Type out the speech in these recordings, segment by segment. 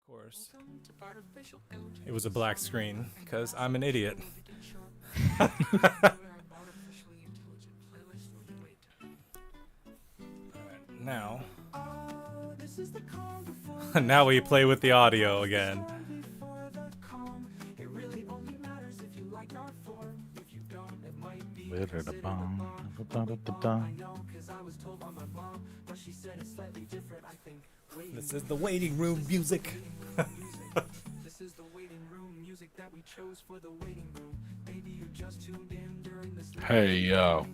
course. It was a black screen, because I'm an idiot. Alright, now... now we play with the audio again. This is the waiting room music. This is the waiting room music that we chose for the waiting room. Maybe you just tuned in during this. Hey yo.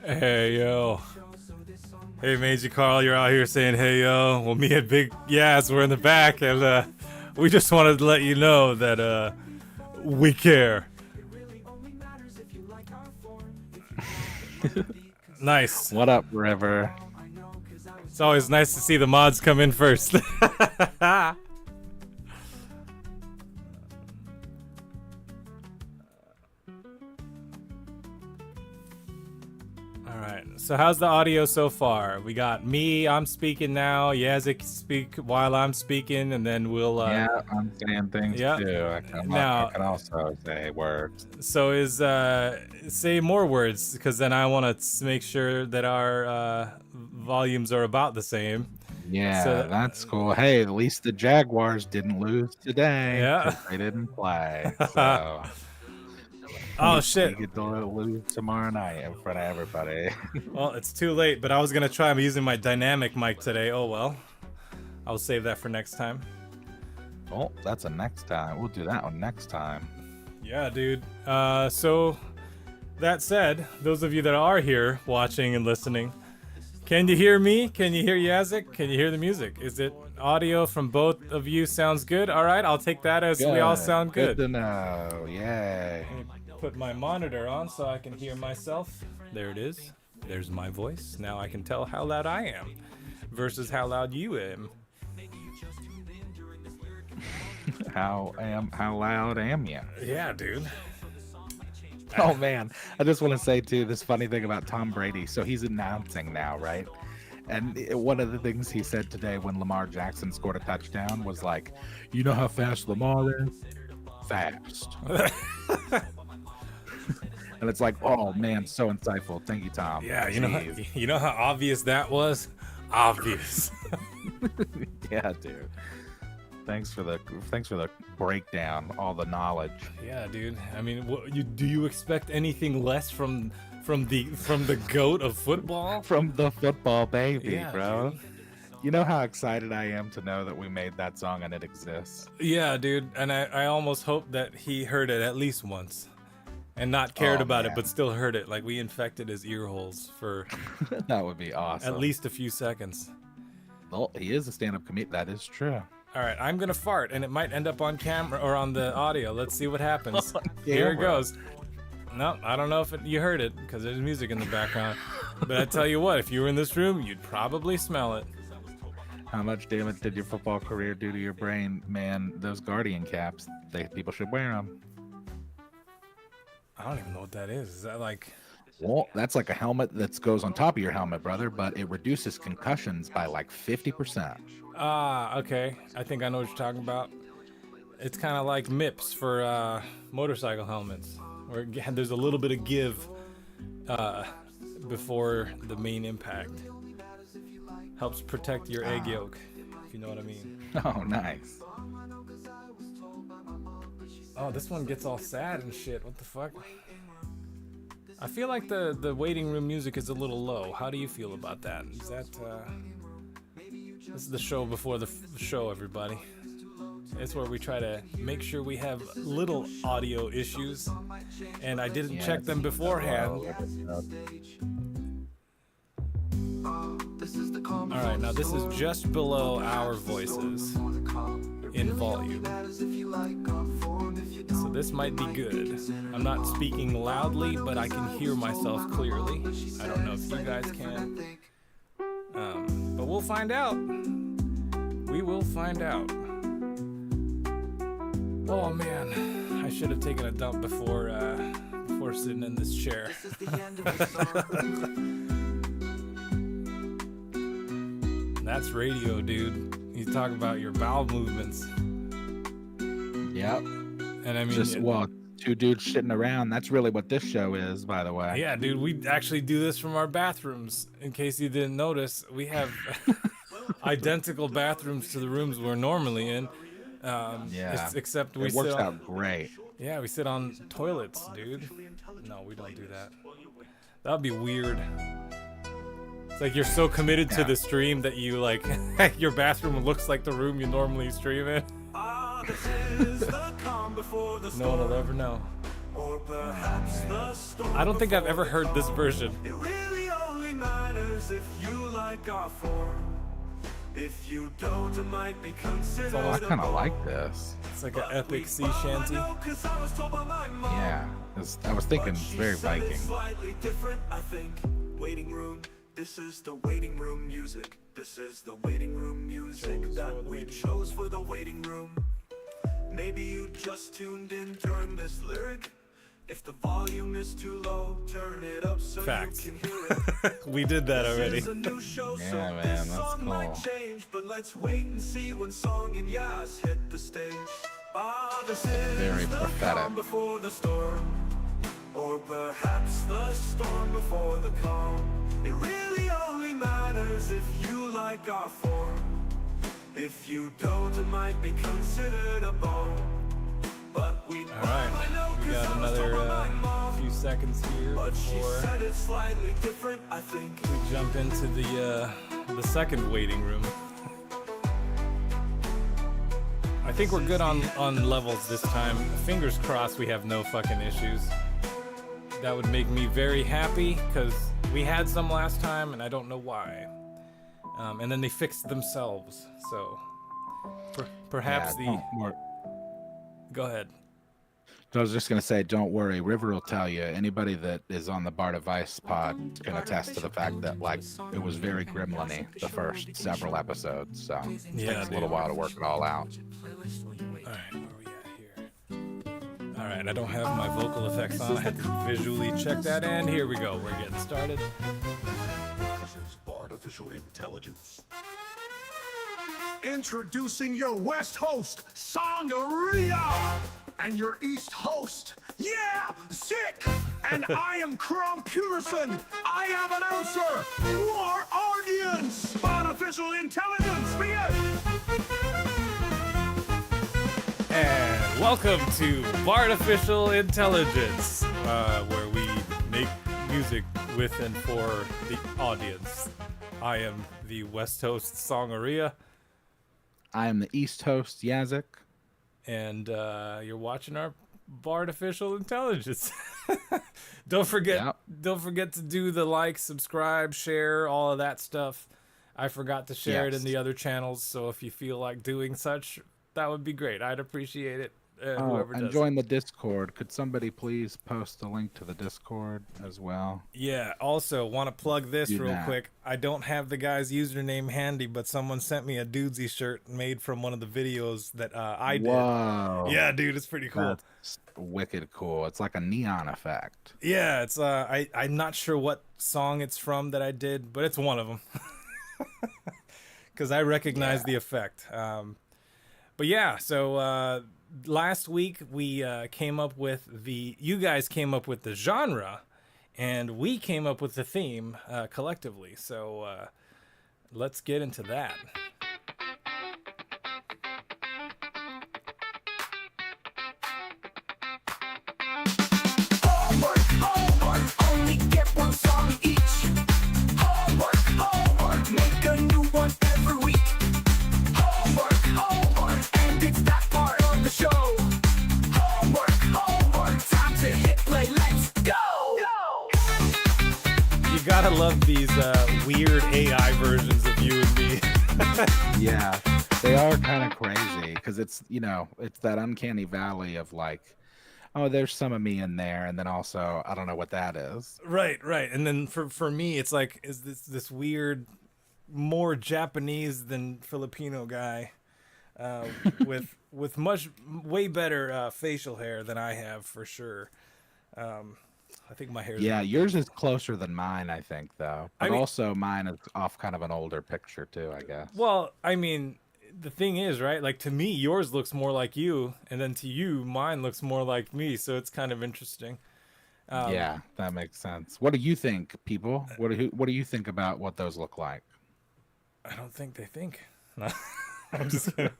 Hey yo. Hey Major Carl, you're out here saying hey yo. Well, me and Big Yaz were in the back, and we just wanted to let you know that we care. Nice. What up, River? It's always nice to see the mods come in first. Alright, so how's the audio so far? We got me, I'm speaking now, Yazik speak while I'm speaking, and then we'll yeah, I'm saying things yeah. too. I can also say words. So is say more words, because then I want to make sure that our volumes are about the same. Yeah, So, that's cool. Hey, at least the Jaguars didn't lose today. Yeah. 'Cause they didn't play. So oh shit. We get to lose tomorrow night in front of everybody. Well, it's too late, but I was gonna try using my dynamic mic today. Oh well. I'll save that for next time. Oh, that's a next time. We'll do that one next time. Yeah, dude. So that said, those of you that are here watching and listening, can you hear me? Can you hear Yazik? Can you hear the music? Is it audio from both of you sounds good? All right, I'll take that as we all sound good. Good to know. Yay. Let me put my monitor on so I can hear myself. There it is. There's my voice. Now I can tell how loud I am versus how loud you am. How loud am you? Yeah, dude. Oh man, I just want to say too this funny thing about Tom Brady. So he's announcing now, right? And one of the things he said today when Lamar Jackson scored a touchdown was like, "You know how fast Lamar is? Fast." And it's like, oh man, so insightful. Thank you, Tom. Yeah, you know how obvious that was? Obvious. Yeah, dude. Thanks for the breakdown, all the knowledge. Yeah, dude. I mean, do you expect anything less from the goat of football? From the football baby, Yeah, bro. dude. You know how excited I am to know that we made that song and it exists. Yeah, dude. And I almost hope that he heard it at least once, and not cared about it, man. but still heard it. Like we infected his ear holes for That would be awesome. at least a few seconds. Well, he is a stand-up comedian. That is true. All right, I'm gonna fart, and it might end up on camera or on the audio. Let's see what happens. Here it camera. goes. No, I don't know if you heard it because there's music in the background. But I tell you what, if you were in this room, you'd probably smell it. How much damage did your football career do to your brain? Man, those Guardian caps, people should wear them. I don't even know what that is. Is that like... Well, that's like a helmet that goes on top of your helmet, brother, but it reduces concussions by like 50%. Ah, okay. I think I know what you're talking about. It's kind of like MIPS for motorcycle helmets, where there's a little bit of give before the main impact. Helps protect your egg yolk, if you know what I mean. Oh, nice. Oh, this one gets all sad and shit. What the fuck? I feel like the waiting room music is a little low. How do you feel about that? Is that this is the show before the show, everybody. It's where we try to make sure we have little audio issues, and I didn't check them beforehand. All right, now this is just below our voices in volume. So this might be good. I'm not speaking loudly, but I can hear myself clearly. I don't know if you guys can. But we'll find out. We will find out. Oh man, I should have taken a dump before sitting in this chair. That's radio, dude. He's talk about your bowel movements. Yep. And I mean, Just well, two dudes shitting around. That's really what this show is, by the way. yeah, dude, we actually do this from our bathrooms. In case you didn't notice, we have identical bathrooms to the rooms we're normally in. Yeah. Except we It works sit on, out great. yeah, we sit on toilets, dude. No, we don't do that. That would be weird. It's like you're so committed to the stream that you like your bathroom looks like the room you normally stream in. No one will ever know. I don't think I've ever heard this version. It really only matters if you like our form. If you don't, it might be considered. Oh, I kind of like this. It's like an epic sea shanty. Yeah. I was thinking it's very Viking. Slightly different, I think. Waiting room. This is the waiting room music. This is the waiting room music that we chose for the waiting room. Maybe you just tuned in during this lyric. If the volume is too low, turn it up so Fact. you can hear it. We did that already. This is a new show, Yeah, so man, this that's song might cool. change, but let's wait and see when Song and Yas hit the stage. This is Very the prophetic. calm before the storm, or perhaps the storm before the calm. It really only matters if you like our form. If you don't, it might be considered a bone. But we All right, we got another few seconds here but she before said it's slightly different, I think. we jump into the second waiting room. I think we're good on levels this time. Fingers crossed we have no fucking issues. That would make me very happy because we had some last time and I don't know why. And then they fixed themselves. So perhaps Go ahead. I was just gonna say, don't worry. River will tell you. Anybody that is on the Bar Device pod can attest to the fact that like it was very gremlin-y the first several episodes. So Yeah, takes a little dude. while to work it all out. Alright, where are we at here? Alright, I don't have my vocal effects on. I had to visually check that, and here we go. We're getting started. Artificial intelligence. Introducing your West host, Song-arrhea, and your East host, yeah, sick. And I am CROM PYUTERSON. I am an answer. More audience. Artificial intelligence, be it. And welcome to Artificial Intelligence, where we make music with and for the audience. I am the West host, Song-arrhea, I am the East host, Yazik. and you're watching our Artificial Intelligence. Don't forget to do the like, subscribe, share, all of that stuff. I forgot to share it in Yes. the other channels, so if you feel like doing such, that would be great. I'd appreciate it. Whoever And does. join the Discord. Could somebody please post a link to the Discord as well? Yeah, also want to plug this Do real that. quick. I don't have the guy's username handy, but someone sent me a dudesy shirt made from one of the videos that I did. Whoa. Yeah, dude, it's pretty cool. That's wicked cool. It's like a neon effect. Yeah, it's I'm not sure what song it's from that I did, but it's one of them. Because I recognize the effect. But yeah, so last week we came up with you guys came up with the genre, and we came up with the theme collectively. So let's get into that. Homework, only get one song each. Homework, make a new one every week. Homework, and it's that part of the show. Homework, time to hit play, let's go! You gotta love these weird AI versions of you and me. Yeah, they are kind of crazy because it's, it's that uncanny valley of like, oh, there's some of me in there, and then also I don't know what that is. Right. And then for me, it's like, is this weird, more Japanese than Filipino guy, with way better facial hair than I have for sure. I think my hair. Yeah, yours is closer than mine, I think, though. But I mean- also mine is off kind of an older picture too, I guess. Well, I mean, the thing is, right? Like to me, yours looks more like you, and then to you, mine looks more like me. So it's kind of interesting. Yeah, that makes sense. What do you think, people? What do you think about what those look like? I don't think they think. No, I'm just kidding.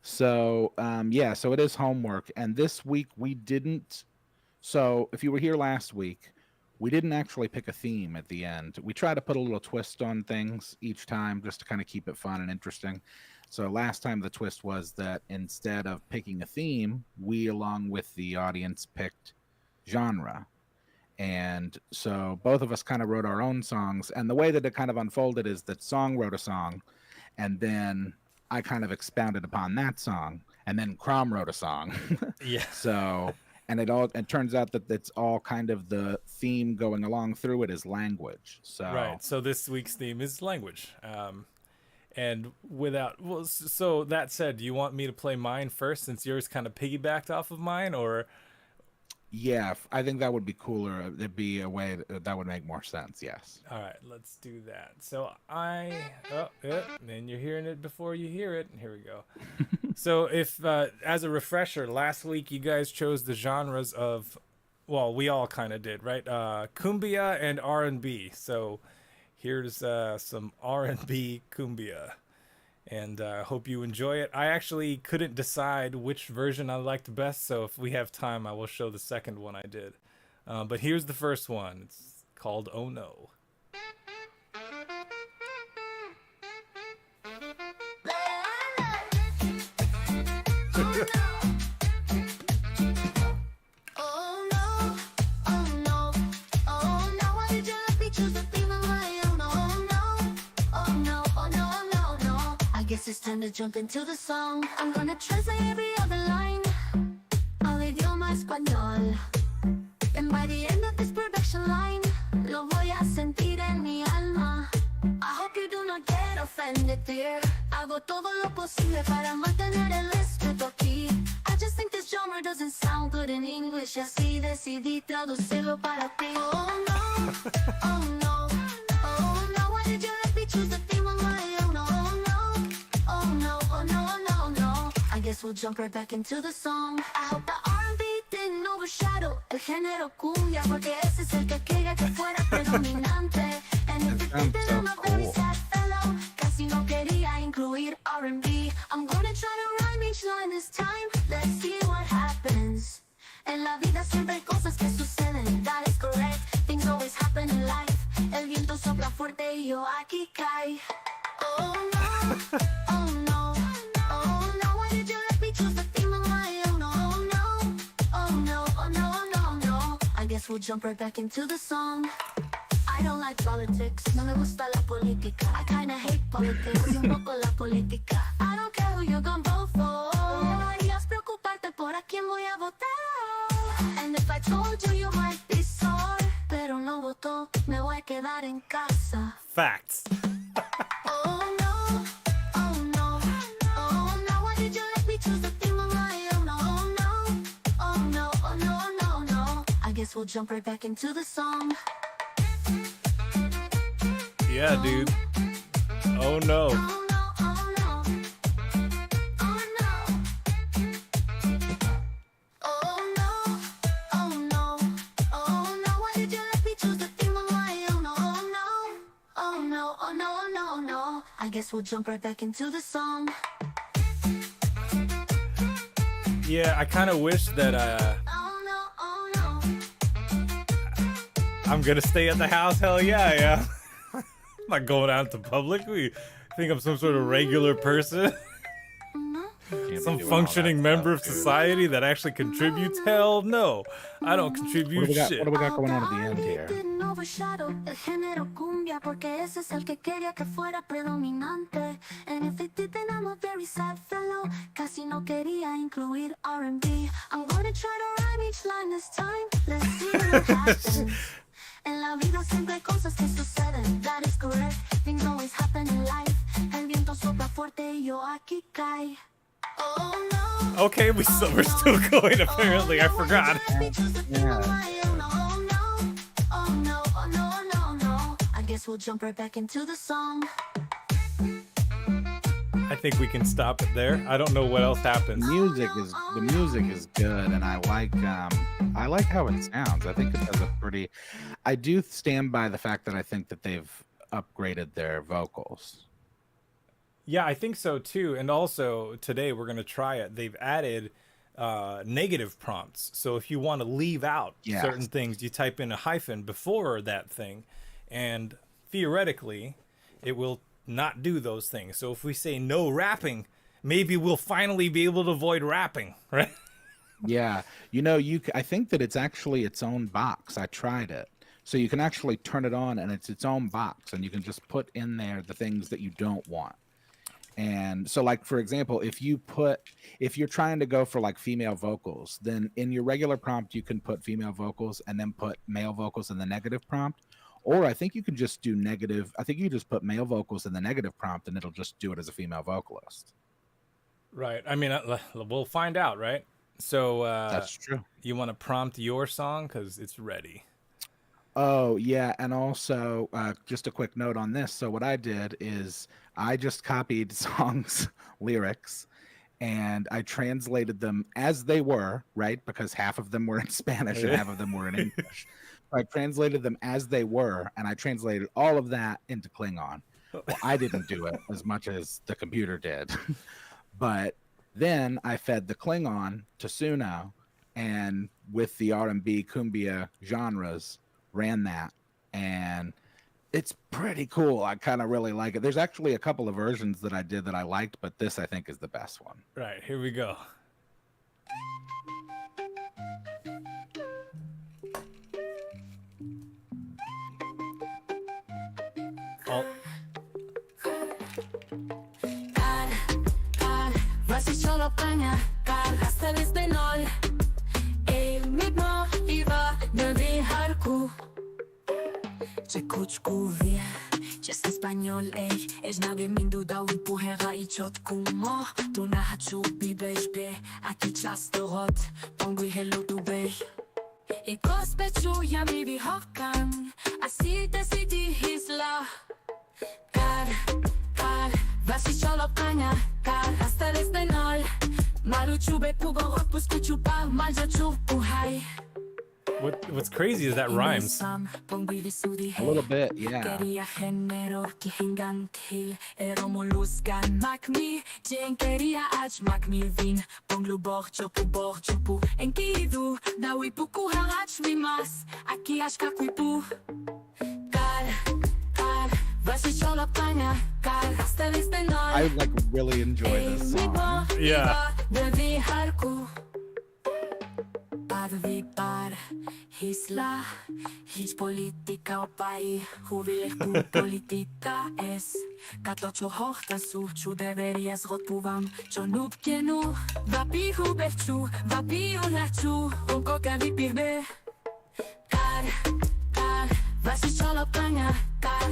So, yeah, so it is homework. And this week we didn't. So, if you were here last week, we didn't actually pick a theme at the end. We try to put a little twist on things each time just to kind of keep it fun and interesting. So, last time the twist was that instead of picking a theme, we, along with the audience, picked genre. And so both of us kind of wrote our own songs. And the way that it kind of unfolded is that Song wrote a song, and then I kind of expounded upon that song, and then CROM wrote a song. Yeah. So, and it turns out that it's all kind of the theme going along through it is language. So Right. So this week's theme is language. And so that said, do you want me to play mine first since yours kind of piggybacked off of mine, or? yeah, I think that would be cooler. It'd be a way that would make more sense. Yes. All right, let's do that. So and you're hearing it before you hear it. Here we go. So if, as a refresher, last week you guys chose the genres of, well, we all kind of did, right? Cumbia and R&B. So here's some R&B cumbia. And I hope you enjoy it. I actually couldn't decide which version I liked best, so if we have time, I will show the second one I did. But here's the first one. It's called Oh No. It's time to jump into the song. I'm gonna translate every other line al idioma español. And by the end of this production line, lo voy a sentir en mi alma. I hope you do not get offended, dear. Hago todo lo posible para mantener el respeto aquí. I just think this genre doesn't sound good in English, así decidí traducirlo para ti. Oh no, oh no, oh no, why did you let me choose the theme of my own? I guess we'll jump right back into the song. I hope the R&B didn't overshadow el género cumbia, porque ese es el que quería que fuera predominante. And if it did, I'm a very sad fellow. Casi no quería incluir R&B. I'm gonna try to rhyme each line this time. Let's see what happens. En la vida siempre hay cosas que suceden. That is correct. Things always happen in life. El viento sopla fuerte y yo aquí cae. Oh no, oh no. I guess we'll jump right back into the song. I don't like politics, no me gusta la política. I kinda hate politics, y un poco la política. I don't care who you're gonna vote for. Deberías preocuparte por a quién voy a votar. And if I told you, you might be sorry. Pero no votó, me voy a quedar en casa. Facts. Oh no, oh no, oh no, why did you let me choose the theme of my own? Oh no, oh no, oh no, no, no. I guess we'll jump right back into the song. Yeah, dude. Oh no. Oh no, oh no, oh no. Oh no, oh no, oh no, why did you let me choose the theme of my own? Oh no, oh no, oh no, no, no. I guess we'll jump right back into the song. Yeah, I kind of wish that Oh no, oh no. I'm gonna stay at the house. Hell yeah, yeah. I'm not going out to public. We think I'm some sort of regular person, some functioning member of society that actually contributes. Hell no, I don't contribute shit. What do we got going on at the end here? Didn't overshadow el género cumbia, porque ese es el que quería que fuera predominante. And if it did, then I'm a very sad fellow. Casi no quería incluir R&B. I'm gonna try to rhyme each line this time. Let's see what happens. En la vida siempre hay cosas que suceden. That is correct. Things always happen in life. El viento sopla fuerte y yo aquí cae. Oh no. Okay, we're still going. Apparently, I forgot. I guess we'll jump right back into the song. I think we can stop it there. I don't know what else happens. The music is good, and I like how it sounds. I think it has a pretty. I do stand by the fact that I think that they've upgraded their vocals. Yeah, I think so too. And also today we're gonna try it. They've added negative prompts. So if you want to leave out certain things, you type in a hyphen before that thing, and theoretically, it will not do those things. So if we say no rapping, maybe we'll finally be able to avoid rapping, right? Yeah, I think that it's actually its own box. I tried it. So you can actually turn it on, and it's its own box, and you can just put in there the things that you don't want. And so, like, for example, if you're trying to go for like female vocals, then in your regular prompt, you can put female vocals and then put male vocals in the negative prompt. Or I think you can just do negative. I think you just put male vocals in the negative prompt, and it'll just do it as a female vocalist. Right. I mean, we'll find out, right? So that's true. You want to prompt your song because it's ready. Oh, yeah. And also, just a quick note on this. So what I did is I just copied songs lyrics and I translated them as they were, right? Because half of them were in Spanish and half of them were in English. I translated them as they were, and I translated all of that into Klingon. Well, I didn't do it as much as the computer did. But then I fed the Klingon to Suno, and with the R&B cumbia genres, ran that, and it's pretty cool. I kind of really like it. There's actually a couple of versions that I did that I liked, but this I think is the best one. Right, here we go. Was ich schon auf Banger, hasta el español. El mismo iba de viharku. Ce cuțcu vie, ce sunt spaniol, ei. Ești n-avem mindu dau puhera i ciot cu mo. Tu na hachu bibeș be, aki často rot, pongui hello tu be. I kospeciu ja mi vihokan, asi te siti hisla. Was ich schon auf Banger, hasta el español. Maluchu be pugo opus kuchupa, malja chupu hai. What's crazy is that rhymes. A little bit, yeah. I like really enjoy this song. Yeah. Hisla, his politica opai, jubiles tu politica es. Katlocho hochta su, chu deverías rotuvam, cho nup kienu, vapi huberchu, vapi ulachu, unko kavi pirbe. Was ich schon auf Banger,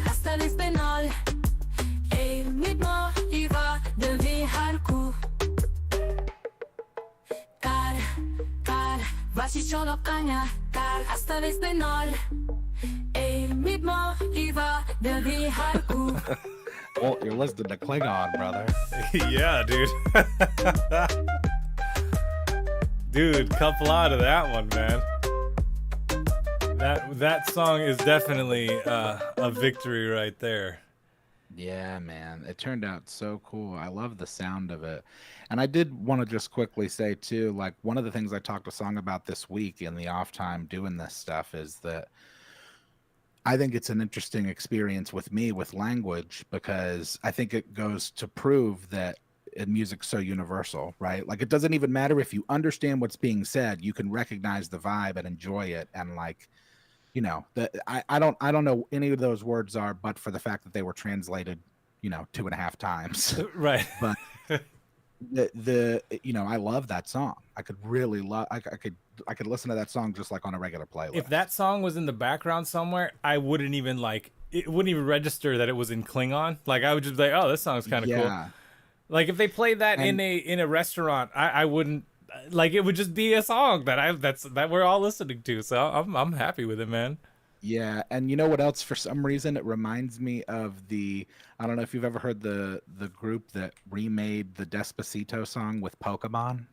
hasta el español. El mismo iba de viharku. Was ich schon auf Banger, hasta el español. El mismo iba de viharku. Well, you're listening to Klingon, brother. Yeah, dude. Dude, couple out of that one, man. That song is definitely a victory right there. Yeah, man. It turned out so cool. I love the sound of it. And I did want to just quickly say, too, like one of the things I talked to Song about this week in the off time doing this stuff is that I think it's an interesting experience with me with language, because I think it goes to prove that music's so universal, right? Like it doesn't even matter if you understand what's being said, you can recognize the vibe and enjoy it. And like, you know, I don't know any of those words are, but for the fact that they were translated, 2.5 times. Right. But the I love that song. I could really love. I could listen to that song just like on a regular playlist. If that song was in the background somewhere, I wouldn't even it wouldn't even register that it was in Klingon. Like I would just be like, oh, this song's kind of cool. Like if they played that in a restaurant, I wouldn't. Like it would just be a song that we're all listening to, so I'm happy with it, man. Yeah, and you know what else? For some reason, it reminds me of the. I don't know if you've ever heard the group that remade the Despacito song with Pokemon.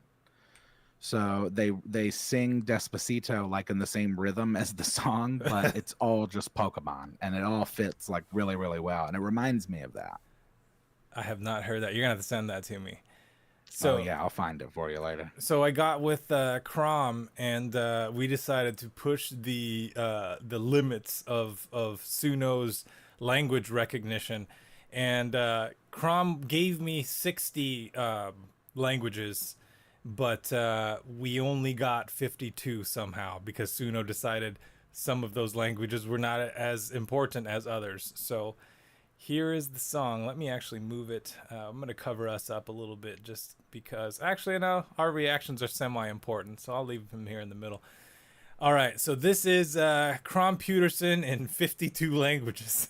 So they sing Despacito like in the same rhythm as the song, but it's all just Pokemon, and it all fits like really really well, and it reminds me of that. I have not heard that. You're gonna have to send that to me. Oh So yeah, I'll find it for you later. so I got with CROM, and we decided to push the limits of Suno's language recognition, and CROM gave me 60 languages, but we only got 52 somehow because Suno decided some of those languages were not as important as others. So here is the song. Let me actually move it. I'm going to cover us up a little bit just because. Actually, no, our reactions are semi-important, so I'll leave him here in the middle. All right, so this is CROM PYUTERSON in 52 languages.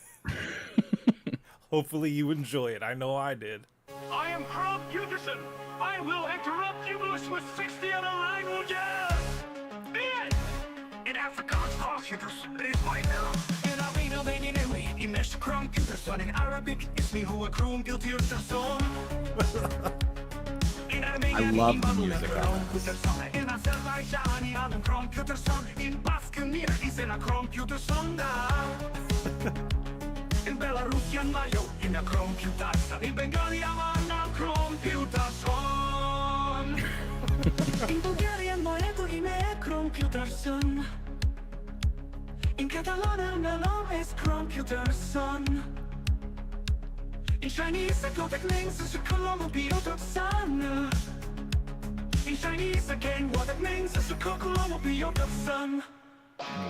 Hopefully you enjoy it. I know I did. I am CROM PYUTERSON. I will interrupt you with 60 other languages. In Afrikaans, CROM PYUTERSON is my name. In Arena, they need me. In CROM PYUTERSON. In Arabic, is me who a CROM PYUTERSON. I love the music on this. In Azerbaijani, I'm CROM PYUTERSON. In Baskemir, is in a CROM PYUTERSON. In Belarusian, Mayo, in a CROM PYUTERSON. In Bengali, I'm a CROM PYUTERSON. In Bulgarian, Moego, in a CROM PYUTERSON. In Catalan, Melon is CROM PYUTERSON. In Chinese, I go back names as a Colombo PYUTERSON. In Chinese, again, what it means is a Colombo PYUTERSON.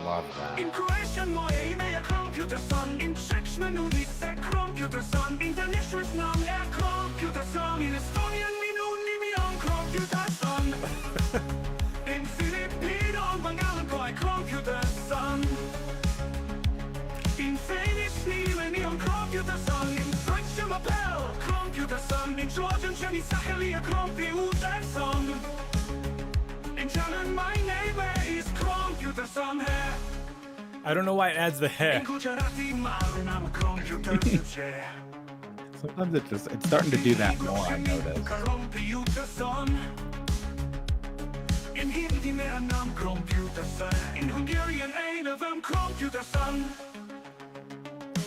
Love that. In Croatian, moje ime je CROM PYUTERSON. In Czech menuli se CROM PYUTERSON. In Danish znam je CROM PYUTERSON. In Estonian minuni mi on CROM PYUTERSON. In Filipino, Bengalan koi CROM PYUTERSON. In Finnish nileni on CROM PYUTERSON. In French m'appelle CROM PYUTERSON. In Georgian Jenny Saheli a CROM PYUTERSON. In German my name is CROM PYUTERSON. I don't know why it adds the heh. In Gujarati Marun I'm a CROM PYUTERSON. Sometimes it's starting to do that more. I notice. CROM PYUTERSON. In Hindi मेरा नाम CROM PYUTERSON. In Hungarian ein of them CROM PYUTERSON.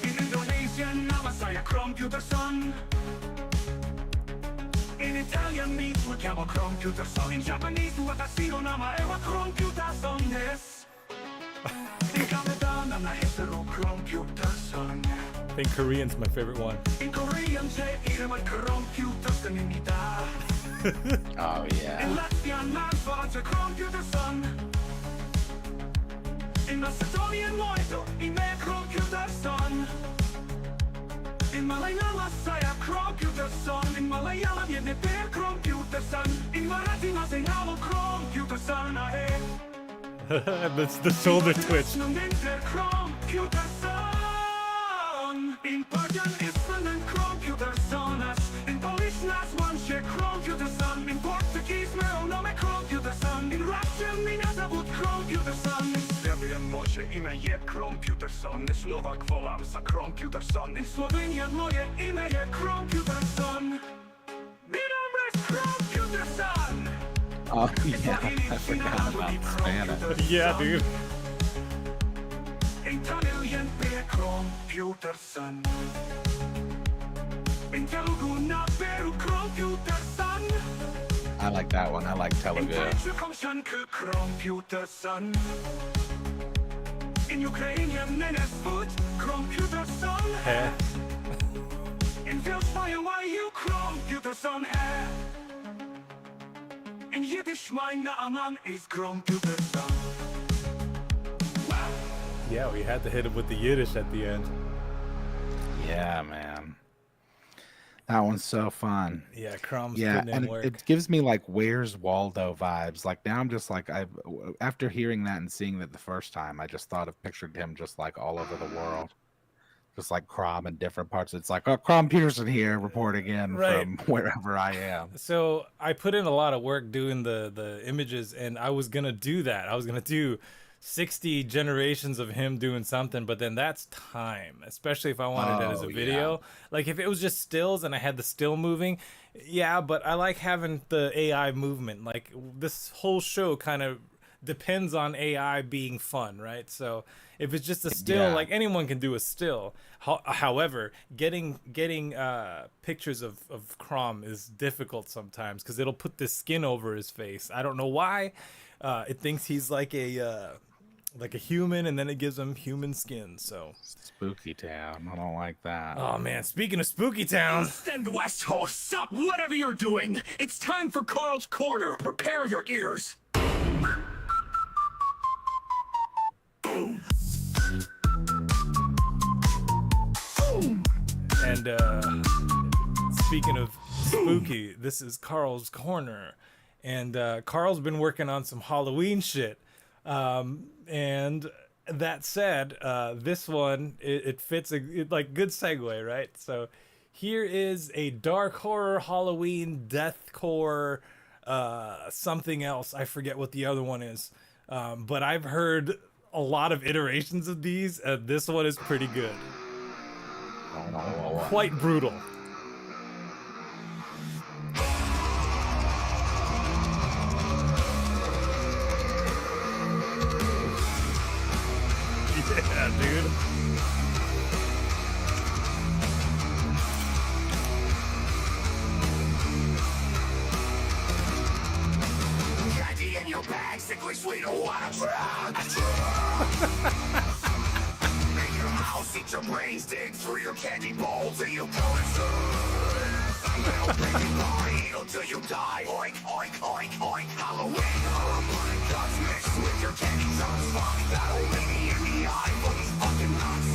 In Indonesian nama saya CROM PYUTERSON. In Italian means we chiamo CROM PYUTERSON. In Japanese watashi no nama e wa CROM PYUTERSON desu. In Canada nama heseru CROM PYUTERSON. I think Korean's my favorite one. In Korean je i름을 CROM PYUTERSON입니다. Oh yeah. In Latvian nazwa je CROM PYUTERSON. In Macedonian moito ime CROM PYUTERSON. In Malayalam saya CROM PYUTERSON. In Malayalam jedne per CROM PYUTERSON. In Marathi ma se namo CROM PYUTERSON. That's the shoulder twitch. CROM PYUTERSON. In Persian is CROM PYUTERSON. In Polish nazwan się CROM PYUTERSON. In Portuguese meu nome CROM PYUTERSON. In Russian mina zawód CROM PYUTERSON. In Serbian moje imię je CROM PYUTERSON. In Slovak wołam za CROM PYUTERSON. In Slovenian moje imię je CROM PYUTERSON. Mi nombre es CROM PYUTERSON. Oh yeah. I forgot about Spanish. Yeah, dude. In Tamilian per CROM PYUTERSON. In Telugu na peru CROM PYUTERSON. I like that one. I like In Telugu. French komshan CROM PYUTERSON. In Ukrainian Nenesput CROM PYUTERSON. Heh. In Vilsmaya YU CROM PYUTERSON. In Yiddish mein Name is CROM PYUTERSON. Wow. Yeah, we had to hit him with the Yiddish at the end. Yeah, man. That one's so fun. Yeah, CROM's Yeah, putting in and work. it gives me like Where's Waldo vibes. Like now I'm just like after hearing that and seeing that the first time, I just thought of pictured him just like all over the world. Just like CROM in different parts. It's like, oh, CROM PYUTERSON here reporting in Right. from wherever I am. So I put in a lot of work doing the images, and I was gonna do that. I was gonna do 60 generations of him doing something, but then that's time, especially if I wanted it as a video. Like if it was just stills and I had the still moving, yeah, but I like having the AI movement. Like this whole show kind of depends on AI being fun, right? So if it's just a still, like anyone can do a still. However, getting pictures of CROM is difficult sometimes because it'll put this skin over his face. I don't know why. It thinks he's like a human, and then it gives him human skin. So Spooky Town. I don't like that. oh man, speaking of Spooky Town, Stand West host, stop whatever you're doing. It's time for Carl's Corner. Prepare your ears. and speaking of spooky, this is Carl's Corner, and Carl's been working on some Halloween shit. And that said, this one it fits like good segue, right? So here is a dark horror Halloween deathcore something else. I forget what the other one is, but I've heard a lot of iterations of these, and this one is pretty good. Quite brutal. Yeah, dude. Candy in your bag, sickly sweet, oh, wanna drown. In your house, eat your brains, dig through your candy bowl till you go insane. A little baby party until you die. Oink, oink, oink, oink. Halloween, horror, blood, guts mixed with your candy chunks. Fuck, that'll leave me in the eye for these fucking nuts.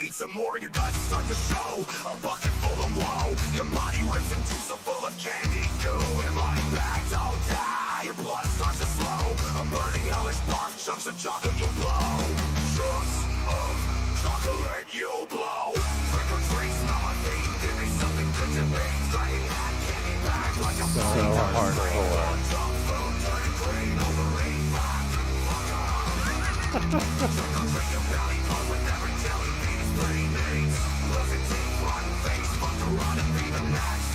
Eat some more, your guts start to show. A bucket full of woe. Your body rips into so full of candy goo. And lying back, don't die. Your blood starts to slow. A burning hellish spark, chunks of chocolate you'll blow. Chunks of chocolate you'll blow. Trick or treat, smell my feet. Give me something good to eat. Dragging that candy back like a So hardcore. junk food, turning green, overeat. Trick or treat, your belly full with every jelly bean is pretty neat. Losing teeth, rotten face, fuck around and be the next.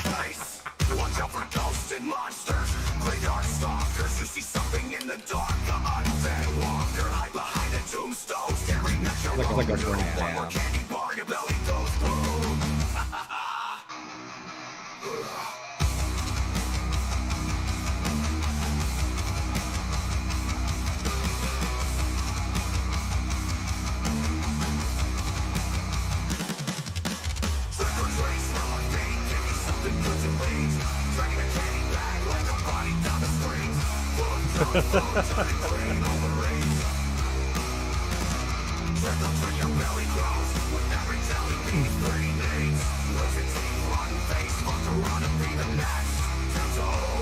Nice. Watch out for ghosts and monsters. Graveyard stalkers. You see something in the dark. The undead wander. Hide behind a tombstone. Staring at your Like a burn One more down. candy bar. Your belly goes boom. Trick or treat, smell my feet. Give me something good to eat. Dragging a candy bag like a body down the street. Full of junk food, turning green, overeat. Trick or treat, your belly grows with every jelly bean is pretty neat. Losing teeth, rotten face, fuck around and be the next. Total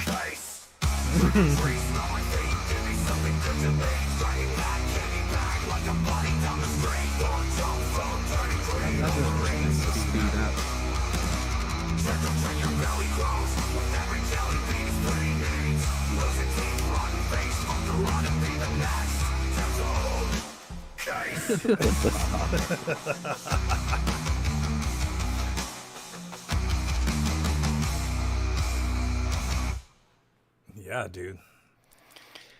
case. Trick or treat, smell my feet. Give me something good to eat. Dragging that candy bag like a body down the street. Full of junk food, turning green, overeat. Speed up. Trick or treat, your belly grows with every jelly bean is pretty neat. Losing teeth, rotten face, fuck around and be the next. Total case. Yeah, dude.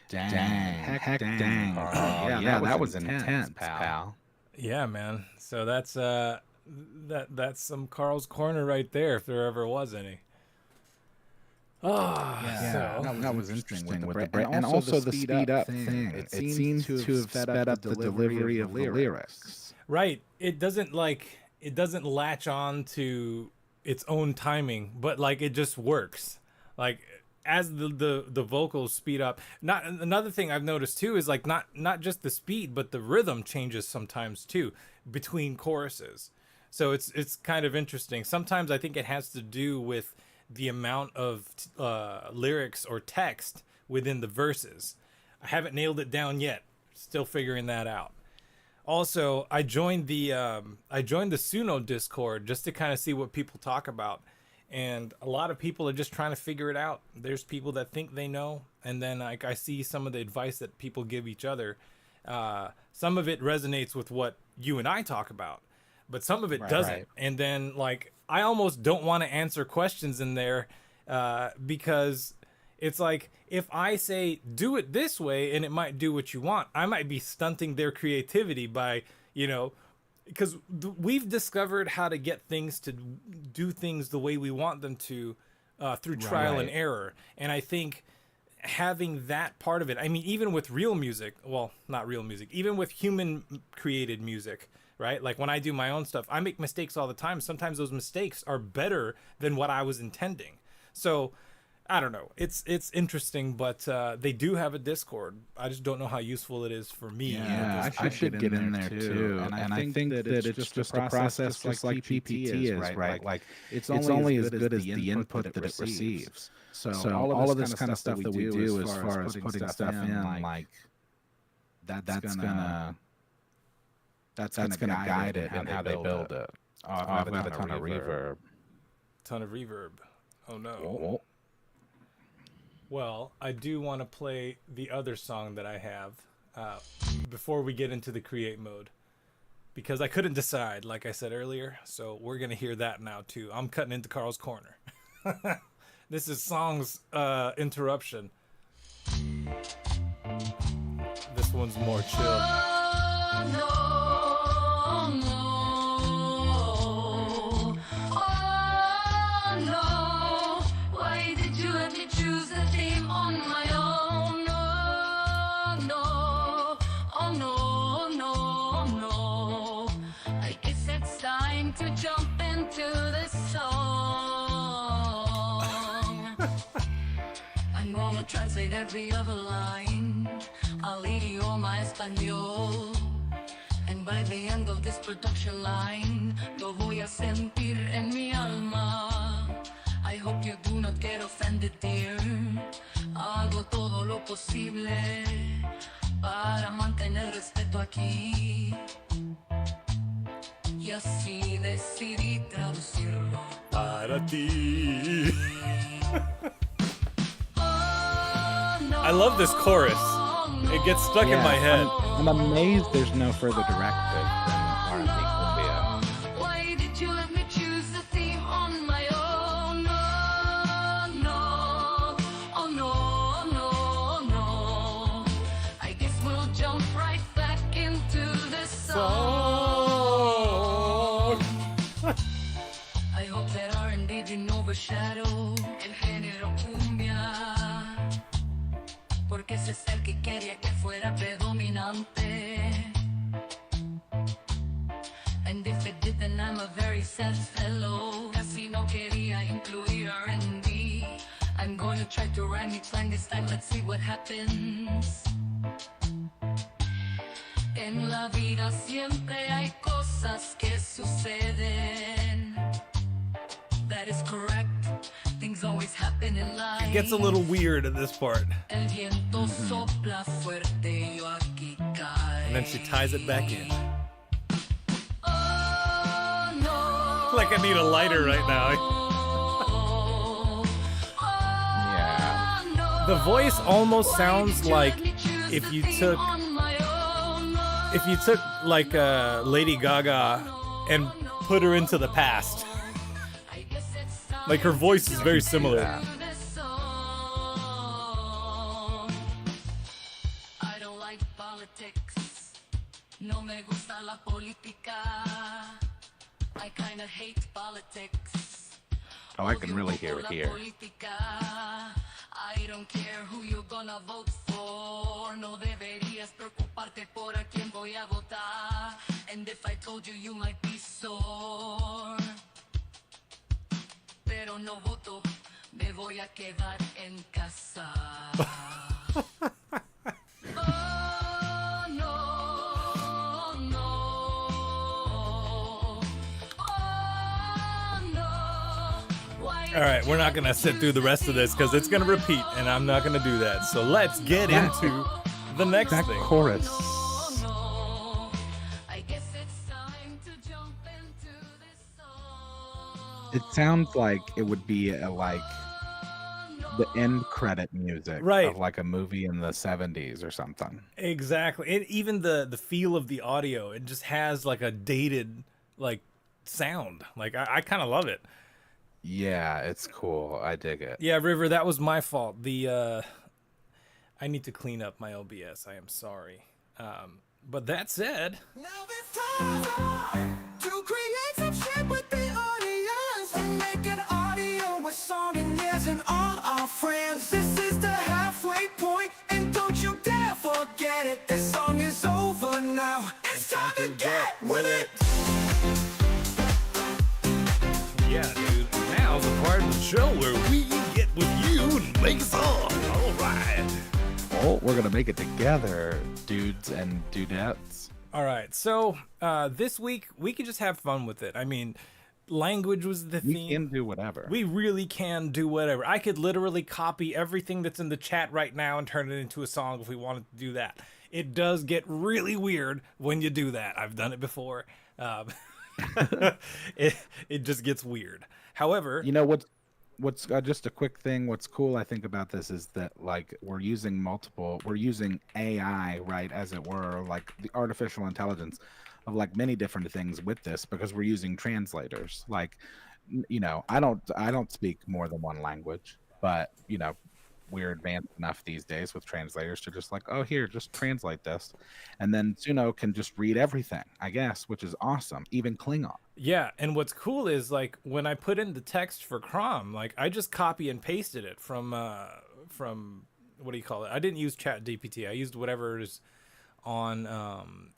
Dang. Heck dang. Yeah, that was intense, pal. Yeah, man. So that's that's some Carl's Corner right there, if there ever was any. Oh, Yeah, so that was interesting with the break. And also the speed up thing. It seems to have sped up the delivery of the lyrics. right. It doesn't latch on to its own timing, but like it just works. Like as the vocals speed up. Not another thing I've noticed too is like not just the speed, but the rhythm changes sometimes too between choruses. So it's kind of interesting. Sometimes I think it has to do with the amount of lyrics or text within the verses. I haven't nailed it down yet. Still figuring that out. Also, I joined the Suno Discord just to kind of see what people talk about. and a lot of people are just trying to figure it out. There's people that think they know, and then like I see some of the advice that people give each other. Some of it resonates with what you and I talk about, but some of it doesn't. right. And then like I almost don't want to answer questions in there because it's like if I say do it this way and it might do what you want, I might be stunting their creativity by, because we've discovered how to get things to do things the way we want them to through trial and error. And I think having that part of it, I mean, even with real music, well, not real music, even with human created music, right? Like when I do my own stuff, I make mistakes all the time. Sometimes those mistakes are better than what I was intending. So I don't know. It's interesting, but they do have a Discord. I just don't know how useful it is for me. Yeah, I should get in there too. And I think that it's just a process just like GPT is, right? Like it's only as good as the input that it receives. So all of this kind of stuff that we do as far as putting stuff in, like that's gonna guide it and how they build it. I've got a ton of reverb. Ton of reverb. Oh no. Well, I do want to play the other song that I have before we get into the create mode, because I couldn't decide, like I said earlier. So we're going to hear that now, too. I'm cutting into Carl's corner. This is Song's interruption. This one's more chill. To jump into this song. I'm gonna translate every other line. I'll idioma español. And by the end of this production line, lo voy a sentir en mi alma. I hope you do not get offended, dear. Hago todo lo posible para mantener respeto aquí. Y así decidí traducirlo para ti. I love this chorus. It gets stuck in my head. I'm amazed there's no further directive than R&B Cumbia. Why did you let me choose the theme on my own? No. I guess we'll jump right back into this song. I hope that R&B didn't overshadow el género cumbia, porque ese es el que quería que fuera predominante. And if it did, then I'm a very sad fellow. Casi no quería incluir R&B. I'm going to try to rhyme each line this time. Let's see what happens. En la vida siempre hay cosas que suceden. That is correct. Things always happen in life. It gets a little weird at this part. El viento sopla fuerte, yo aquí cae. And then she ties it back in. Oh, no. Like I need a lighter right now. Yeah. The voice almost sounds like if you took like Lady Gaga and put her into the past. Like her voice is very similar. I don't like politics. No me gusta la política. I kinda hate politics. Oh, I can really hear it here. I don't care who you're gonna vote for. No deberías preocuparte por a quién voy a votar. And if I told you, you might be sore. Pero no voto, me voy a quedar en casa. Oh, no. Oh, no. All right, we're not gonna sit through the rest of this because it's gonna repeat, and I'm not gonna do that. So let's get into the next That thing. chorus. I guess it's time to jump into this song. It sounds like it would be like the end credit music Right. of like a movie in the 70s or something. Exactly. And even the feel of the audio, it just has like a dated like sound. Like I kind of love it. Yeah, it's cool. I dig it. Yeah, River, that was my fault. I need to clean up my OBS. I am sorry. But that said, Now it's time to create some shit with the audience and make an audio with Song and Yes and all our friends. This is the halfway point, and don't you dare forget it. This song is over now. It's time to get with it. yeah, dude. Now's the part of the show where we get with you and make a song. All right. Oh, we're gonna make it together, dudes and dudettes. All right. So this week we could just have fun with it. I mean, language was the We theme. can do whatever. We really can do whatever. I could literally copy everything that's in the chat right now and turn it into a song if we wanted to do that. It does get really weird when you do that. I've done it before. It just gets weird. However, You know what's just a quick thing. What's cool I think about this is that like we're using AI, right, as it were, like the artificial intelligence of like many different things with this because we're using translators. Like I don't speak more than one language, but we're advanced enough these days with translators to just like, oh, here, just translate this. And then Suno can just read everything, I guess, which is awesome. Even Klingon. yeah, and what's cool is like when I put in the text for CROM, like I just copy and pasted it from what do you call it? I didn't use ChatGPT. I used whatever is on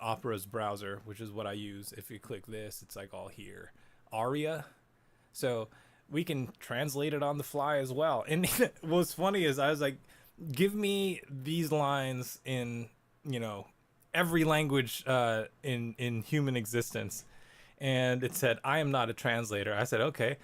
Opera's browser, which is what I use. If you click this, it's like all here. Aria. So we can translate it on the fly as well. And what's funny is I was like, give me these lines in, every language in human existence. And it said, I am not a translator. I said, okay,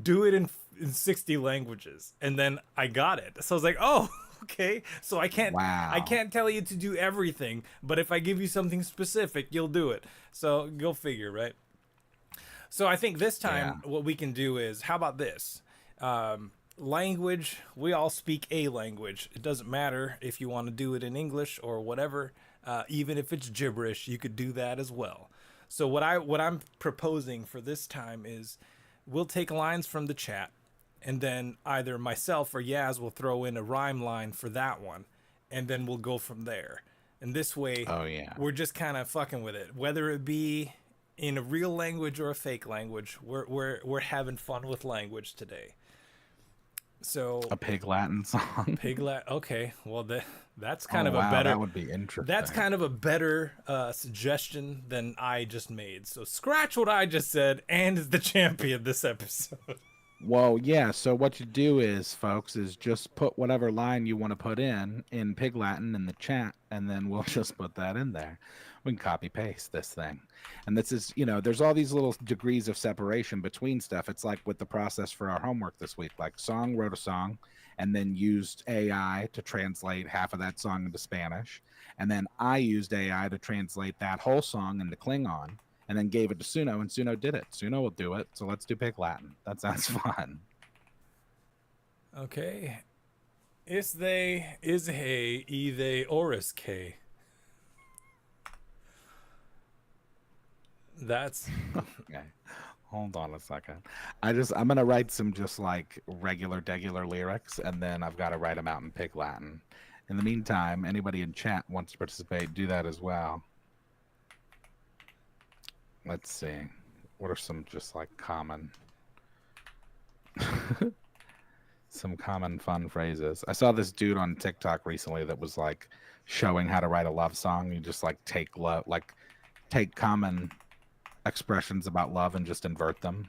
do it in 60 languages. And then I got it. So I was like, oh, okay. So I can't tell you to do everything, but if I give you something specific, you'll do it. So go figure, right? So I think this time what we can do is, how about this? Language, we all speak a language. It doesn't matter if you want to do it in English or whatever. Even if it's gibberish, you could do that as well. So what I'm proposing for this time is we'll take lines from the chat, and then either myself or Yaz will throw in a rhyme line for that one, and then we'll go from there. And this way, we're just kind of fucking with it, whether it be in a real language or a fake language. We're having fun with language today. So a Pig Latin song. Okay, well that's kind of a better. That would be interesting. That's kind of a better suggestion than I just made. So scratch what I just said, and is the champion this episode. Well, yeah. So what you do is, folks, is just put whatever line you want to put in Pig Latin in the chat, and then we'll just put that in there. We can copy paste this thing. And this is, there's all these little degrees of separation between stuff. It's like with the process for our homework this week, like Song wrote a song and then used AI to translate half of that song into Spanish. And then I used AI to translate that whole song into Klingon and then gave it to Suno, and Suno did it. Suno will do it. So let's do Pig Latin. That sounds fun. Okay. Is they, e they, oris K. That's okay. Hold on a second. I'm gonna write some just like regular lyrics, and then I've got to write them out in Pig Latin. In the meantime, anybody in chat wants to participate, do that as well. Let's see. What are some just like common some common fun phrases? I saw this dude on TikTok recently that was like showing how to write a love song. You just like take common expressions about love and just invert them.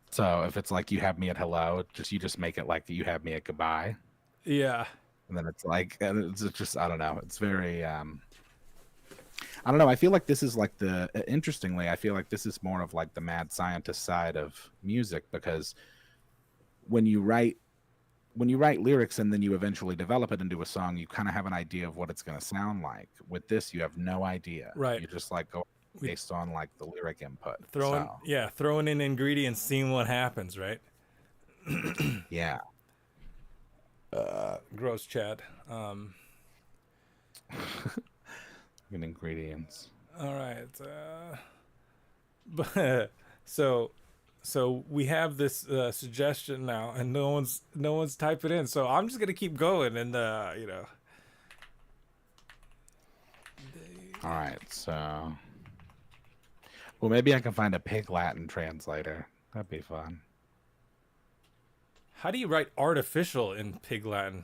So if it's like you have me at hello, you just make it like you have me at goodbye. Yeah. And then it's like, it's just, I don't know. It's very, I don't know. I feel like this is like interestingly, I feel like this is more of like the mad scientist side of music, because when you write lyrics and then you eventually develop it into a song, you kind of have an idea of what it's going to sound like. With this, you have no idea. Right. You just like go. based on like the lyric input. Throwing So, throwing in ingredients, seeing what happens, right? yeah. Gross, Chad. Good ingredients. All right. But so we have this suggestion now, and no one's typing in. So I'm just gonna keep going, and All right, so well, maybe I can find a Pig Latin translator. That'd be fun. how do you write artificial in Pig Latin?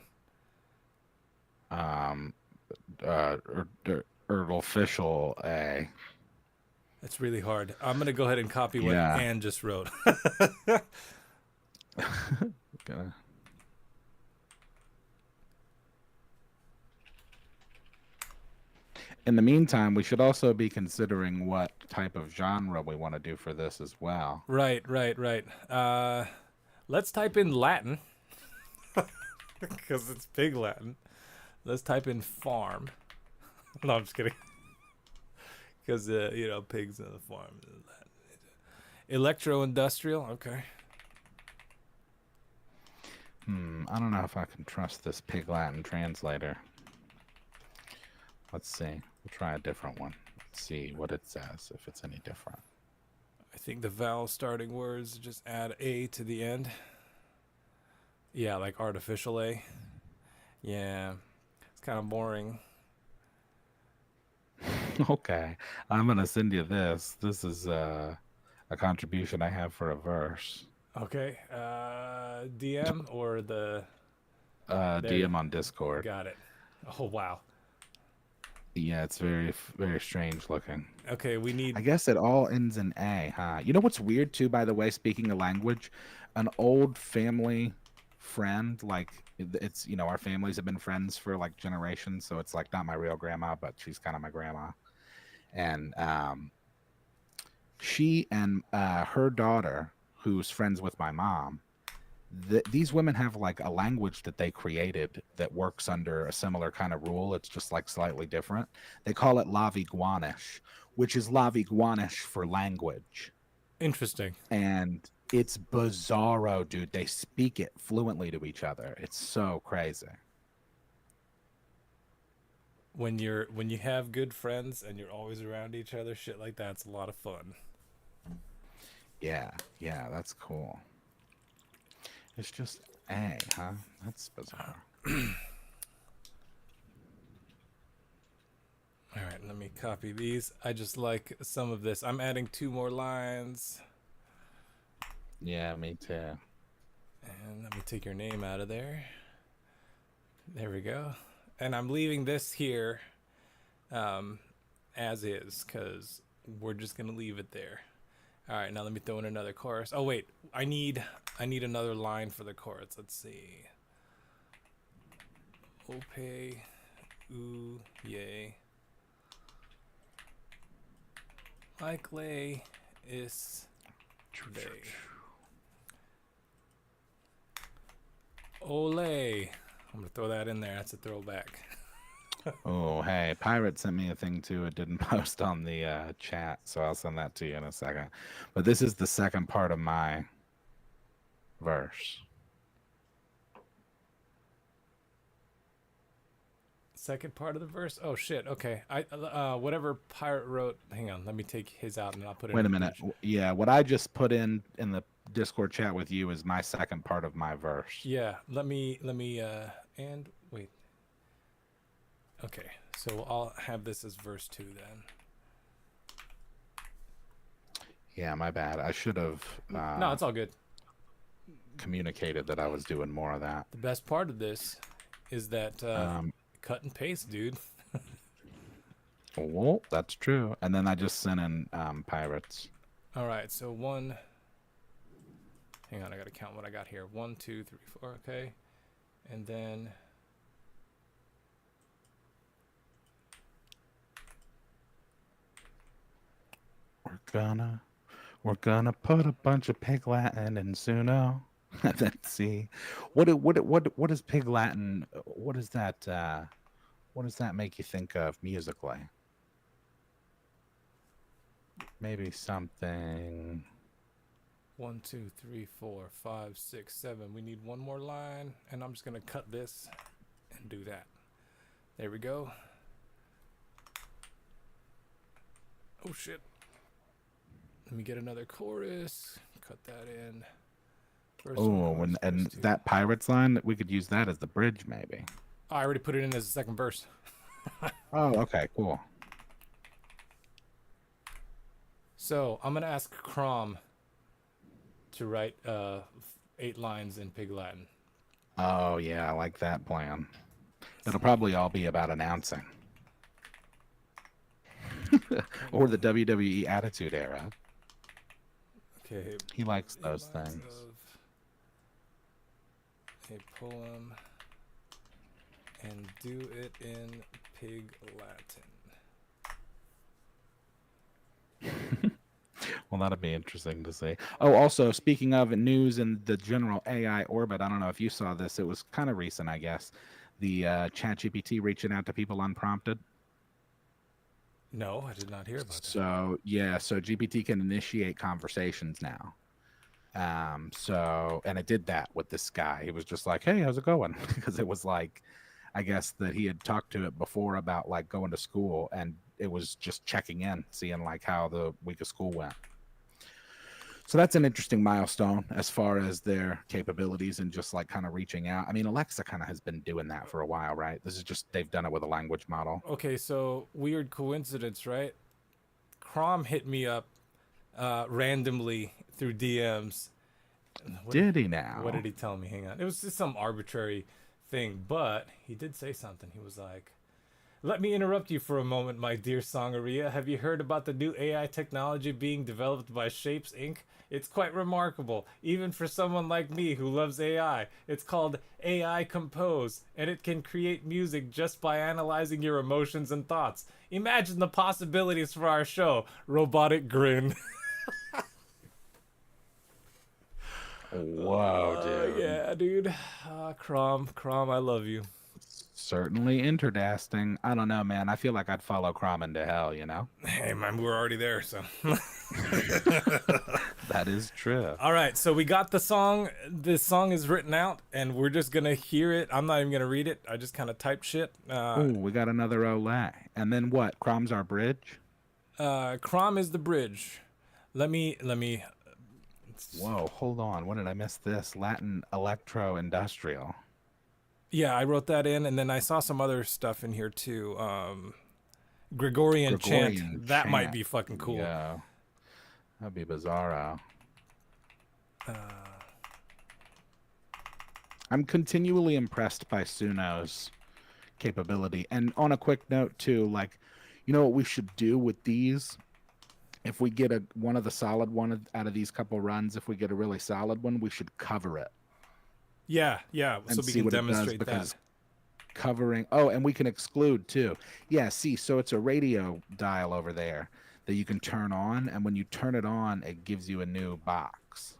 Official A. That's really hard. I'm gonna go ahead and copy what Yeah. Anne just wrote. Gonna- In the meantime, we should also be considering what type of genre we want to do for this as well. Right. Let's type in Latin because it's Pig Latin. Let's type in farm. No, I'm just kidding. Because pigs in the farm. Electro-industrial. Okay. I don't know if I can trust this Pig Latin translator. Let's see. We'll try a different one. Let's see what it says, if it's any different. I think the vowel starting words just add A to the end. Yeah, like artificial A. Yeah. It's kind of boring. Okay. I'm going to send you this. This is a contribution I have for a verse. Okay. DM or the... DM on Discord. Got it. Oh, wow. Yeah, it's very, very strange looking. Okay, we need... I guess it all ends in A, huh? You know what's weird too, by the way, speaking of language? An old family friend, like it's, our families have been friends for like generations. So it's like not my real grandma, but she's kind of my grandma. And she and her daughter, who's friends with my mom, these women have like a language that they created that works under a similar kind of rule. It's just like slightly different. They call it Laviguanish, which is Laviguanish for language. Interesting. And it's bizarro, dude. They speak it fluently to each other. It's so crazy. When you have good friends and you're always around each other, shit like that's a lot of fun. Yeah, that's cool. It's just A, huh? That's bizarre. All right, let me copy these. I just like some of this. I'm adding 2 more lines. Yeah, me too. And let me take your name out of there. There we go. And I'm leaving this here as is because we're just going to leave it there. All right, now let me throw in another chorus. Oh, wait. I need another line for the chorus. Let's see. Ope, ooh, yay. Like lay is they. Ole. I'm gonna throw that in there. That's a throwback. Oh, hey, Pirate sent me a thing too. It didn't post on the chat, so I'll send that to you in a second. But this is the second part of my verse. Second part of the verse. Oh shit. Okay. I whatever Pirate wrote. Hang on. Let me take his out and I'll put it. Wait a minute. Yeah, what I just put in the Discord chat with you is my second part of my verse. Yeah. Let me and wait. Okay. So I'll have this as verse 2 then. Yeah, my bad. I should have No, it's all good. communicated that I was doing more of that. The best part of this is that cut and paste, dude. Well, that's true. And then I just sent in Pirates. All right. So one. Hang on. I got to count what I got here. 1, 2, 3, 4. Okay. And then. We're gonna put a bunch of Pig Latin in Suno. Let's see. What is Pig Latin? What does that make you think of musically? maybe something. 1, 2, 3, 4, 5, 6, 7. We need one more line, and I'm just gonna cut this and do that. There we go. Oh shit. Let me get another chorus. Cut that in. First Oh, and that Pirates line, we could use that as the bridge, maybe. Oh, I already put it in as a second verse. Oh, okay, cool. So I'm gonna ask CROM to write 8 lines in Pig Latin. Oh yeah, I like that plan. It'll probably all be about announcing. Or the WWE Attitude Era. Okay. He likes 8 those lines things. of a poem and do it in Pig Latin. Well, that'll be interesting to see. Oh, also, speaking of news in the general AI orbit, I don't know if you saw this. It was kind of recent, I guess. The ChatGPT reaching out to people unprompted. No, I did not hear about that. So, yeah, so GPT can initiate conversations now. And it did that with this guy. He was just like, hey, how's it going? Because it was like, I guess that he had talked to it before about like going to school, and it was just checking in, seeing like how the week of school went. So that's an interesting milestone as far as their capabilities and just like kind of reaching out. I mean, Alexa kind of has been doing that for a while, right? This is just, they've done it with a language model. Okay, so weird coincidence, right? CROM hit me up randomly through DMs. Did he now? What did he tell me? Hang on. It was just some arbitrary thing, but he did say something. He was like, let me interrupt you for a moment, my dear Song-arrhea. Have you heard about the new AI technology being developed by Shapes Inc.? It's quite remarkable, even for someone like me who loves AI. It's called AI Compose, and it can create music just by analyzing your emotions and thoughts. Imagine the possibilities for our show. Robotic grin. Whoa, dude. Yeah, dude. CROM, I love you. Certainly interdasting. I don't know, man. I feel like I'd follow CROM into hell, you know? Hey, man, we're already there, so. That is true. All right, so we got the song. This song is written out, and we're just going to hear it. I'm not even going to read it. I just kind of typed shit. Oh, we got another Olay. And then what? CROM's our bridge? CROM is the bridge. Let me. Whoa, hold on. When did I miss this? Latin electro industrial. Yeah, I wrote that in, and then I saw some other stuff in here too. Gregorian chant. That might be fucking cool. Yeah, that'd be bizarro. I'm continually impressed by Suno's capability. And on a quick note too, like, you know what we should do with these? If we get one of the solid one out of these couple runs, if we get a really solid one, we should cover it. Yeah, so we can demonstrate that. Covering, oh, and we can exclude too. Yeah, see, so it's a radio dial over there that you can turn on, and when you turn it on, it gives you a new box.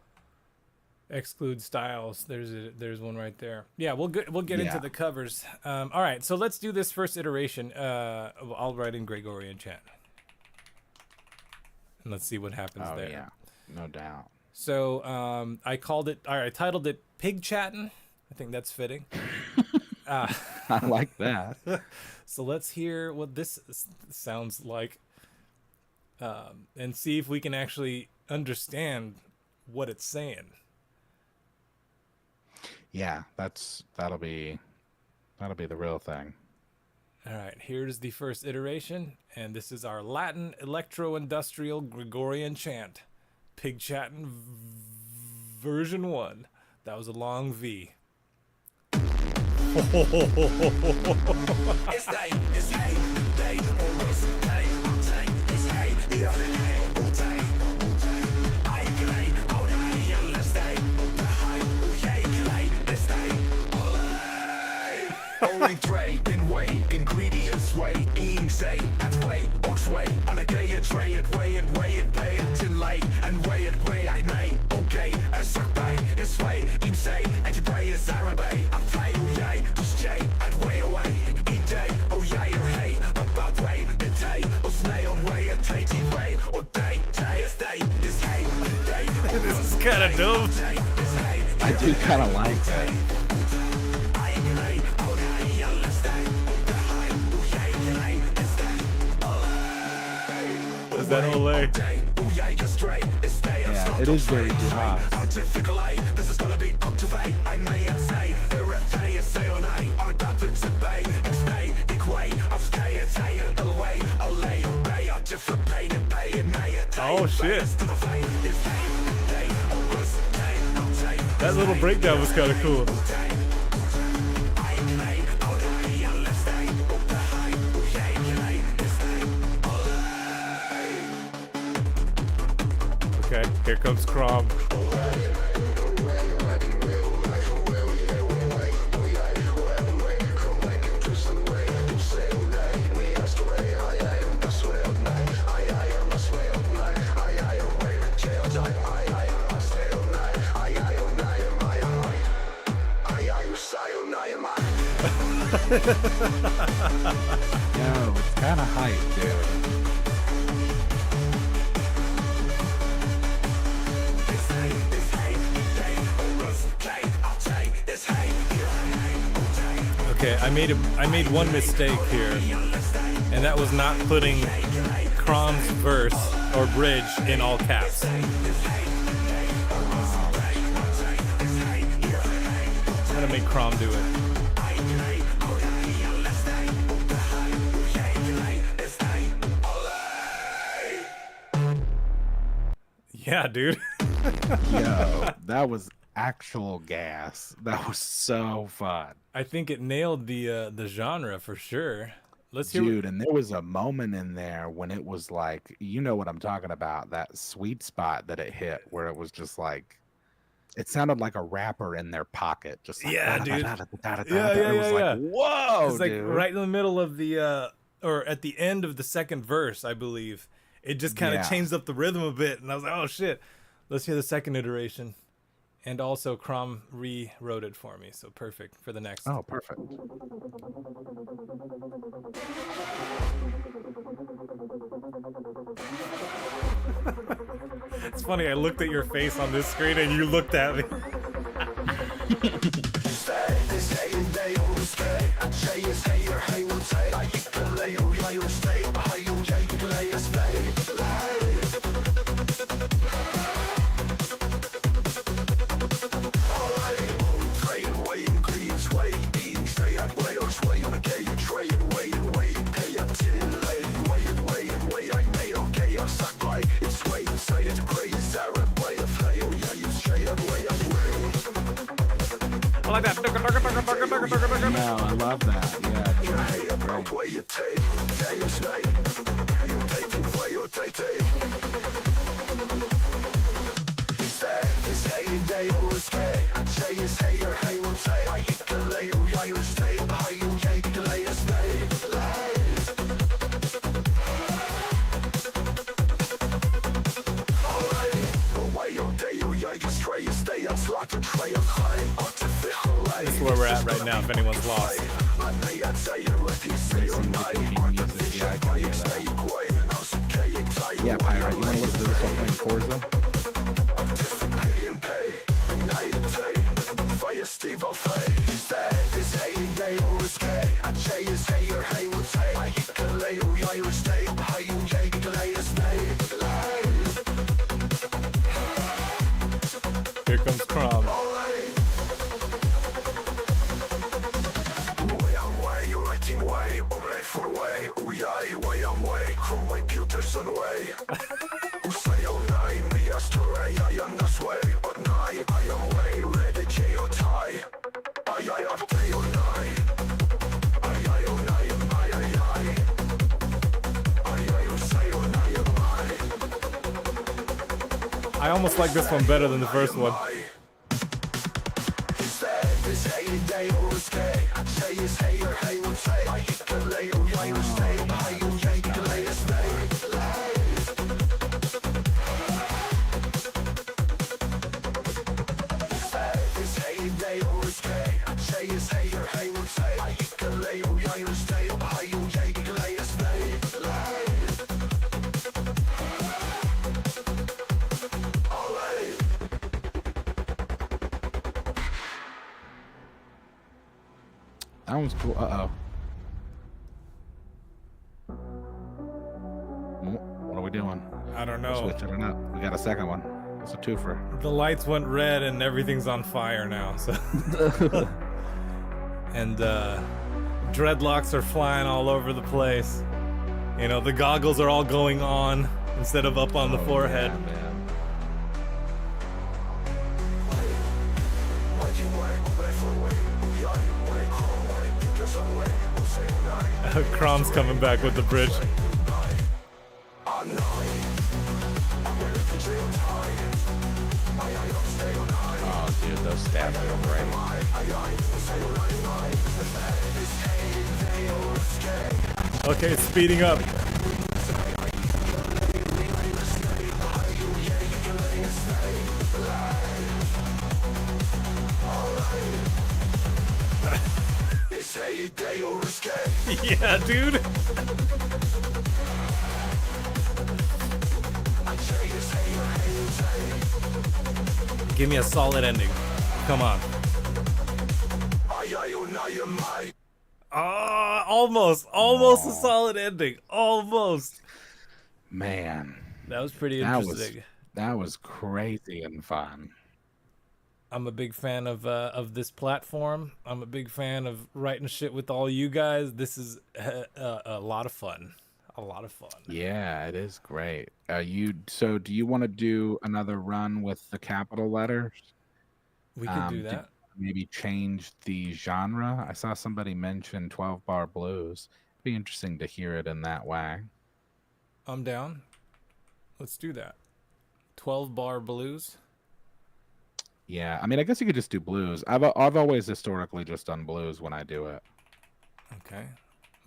Exclude styles. There's one right there. Yeah, we'll get into the covers. All right, so let's do this first iteration. I'll write in Gregorian chant, and let's see what happens there. Yeah, no doubt. So I titled it Pig Chattin'. I think that's fitting. I like that. So let's hear what this sounds like, and see if we can actually understand what it's saying. Yeah, that'll be the real thing. All right, here's the first iteration, and this is our Latin electro-industrial Gregorian chant, Pig Chattin' version 1. That was a long V. Only Dre in way, ingredients way, eating say, and play, oxway, on a gay and tray it, weigh it, pay it till late, and weigh it, I may, okay, a suck bay, it's way, say, and to pray is Arabic, I play, oh yay, just jay, and way away, eat day, oh yay, or hey, about way, the day, or snail, way, and take way, or day, kind of dope. I do kind of like that. Is that Olay? Yeah, it is very jazz. Oh shit. That little breakdown was kind of cool. Okay, here comes CROM. Yo, it's kind of hype, dude. Okay, I made one mistake here, and that was not putting CROM's verse or bridge in all caps. I'm gonna make CROM do it. Yeah, dude. Yo, that was actual gas. That was so fun. I think it nailed the genre for sure. Let's hear. Dude, and there was a moment in there when it was like, you know what I'm talking about, that sweet spot that it hit where it was just like, it sounded like a rapper in their pocket. Just like, Yeah, dude. Yeah, It was like, whoa, It's like dude. right in the middle of the or at the end of the second verse, I believe. It just kind of Yeah. changed up the rhythm a bit, and I was like, oh shit. Let's hear the second iteration. And also CROM rewrote it for me, so perfect for the next. Oh, perfect. It's funny, I looked at your face on this screen and you looked at me. I like that. No, I love that. Yeah, great. This is where we're at right now, if anyone's lost. Yeah, Pirate, you want to listen to this one playing Forza? Here comes CROM. I almost like this one better than the first one. That one's cool. What are we doing? I don't know. Switching it up. We got a second one. It's a twofer. The lights went red and everything's on fire now. So and dreadlocks are flying all over the place. You know, the goggles are all going on instead of up on the forehead. Yeah, man. CROM's coming back with the bridge. Oh, dude, those stabs are great. Okay, it's speeding up. Yeah, dude. Give me a solid ending. Come on. Almost a solid ending. Almost. Man, That was pretty that interesting. was crazy and fun. I'm a big fan of this platform. I'm a big fan of writing shit with all you guys. This is a lot of fun. A lot of fun. Yeah, it is great. So do you want to do another run with the capital letters? We could do Did that. maybe change the genre? I saw somebody mention 12-bar blues. It'd be interesting to hear it in that way. I'm down. Let's do that. 12-bar blues. Yeah, I mean, I guess you could just do blues. I've always historically just done blues when I do it. Okay.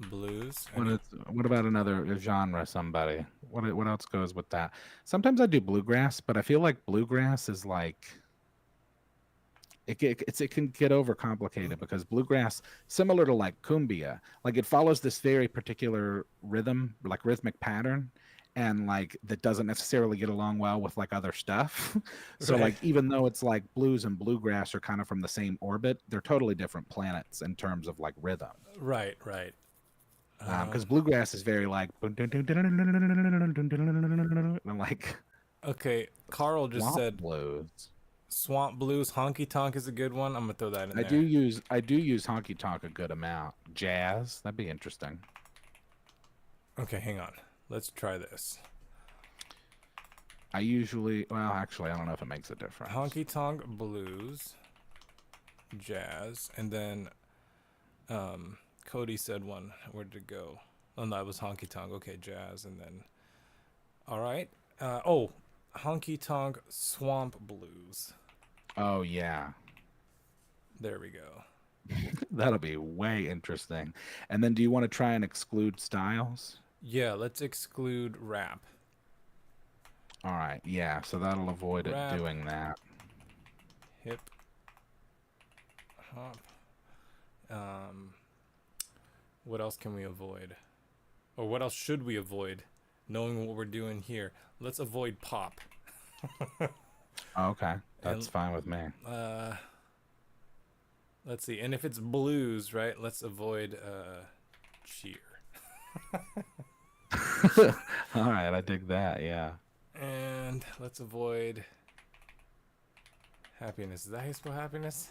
Blues. What about another genre? Somebody. What else goes with that? Sometimes I do bluegrass, but I feel like bluegrass is like it can get overcomplicated because bluegrass, similar to like cumbia, like it follows this very particular rhythm, like rhythmic pattern, and like that doesn't necessarily get along well with like other stuff. So Right. like even though it's like blues and bluegrass are kind of from the same orbit, they're totally different planets in terms of like rhythm. Right, right. Because bluegrass is very like and like Okay, Carl just swamp said blues. swamp blues. Honky tonk is a good one. I'm gonna throw that in I there. do use honky tonk a good amount. Jazz, that'd be interesting. Okay, hang on. Let's try this. I usually, well, actually, I don't know if it makes a difference. Honky tonk blues, jazz, and then Cody said one. Where did it go? Oh no, it was honky tonk. Okay, jazz, and then all right. Honky tonk swamp blues. Oh yeah, There we go. that'll be way interesting. And then, do you want to try and exclude styles? Yeah, let's exclude rap. All right, yeah. So that'll avoid it Rap. doing that. Hip hop. What else can we avoid? Or what else should we avoid? Knowing what we're doing here, let's avoid pop. Okay, that's And- fine with me. Let's see. And if it's blues, right? Let's avoid cheer. All right, I dig that. Yeah. And let's avoid happiness. Is that how you spell happiness?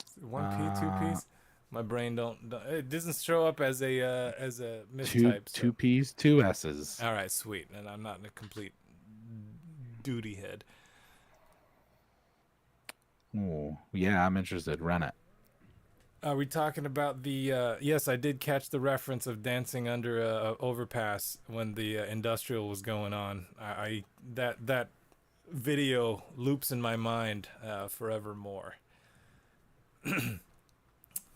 Is it 1P, 2P's? My brain don't it doesn't show up as a mistype. Two P's, two S's. All right, sweet. And I'm not in a complete duty head. Oh, yeah, I'm interested. Run it. Are we talking about the yes, I did catch the reference of dancing under a overpass when the industrial was going on. I that video loops in my mind forevermore.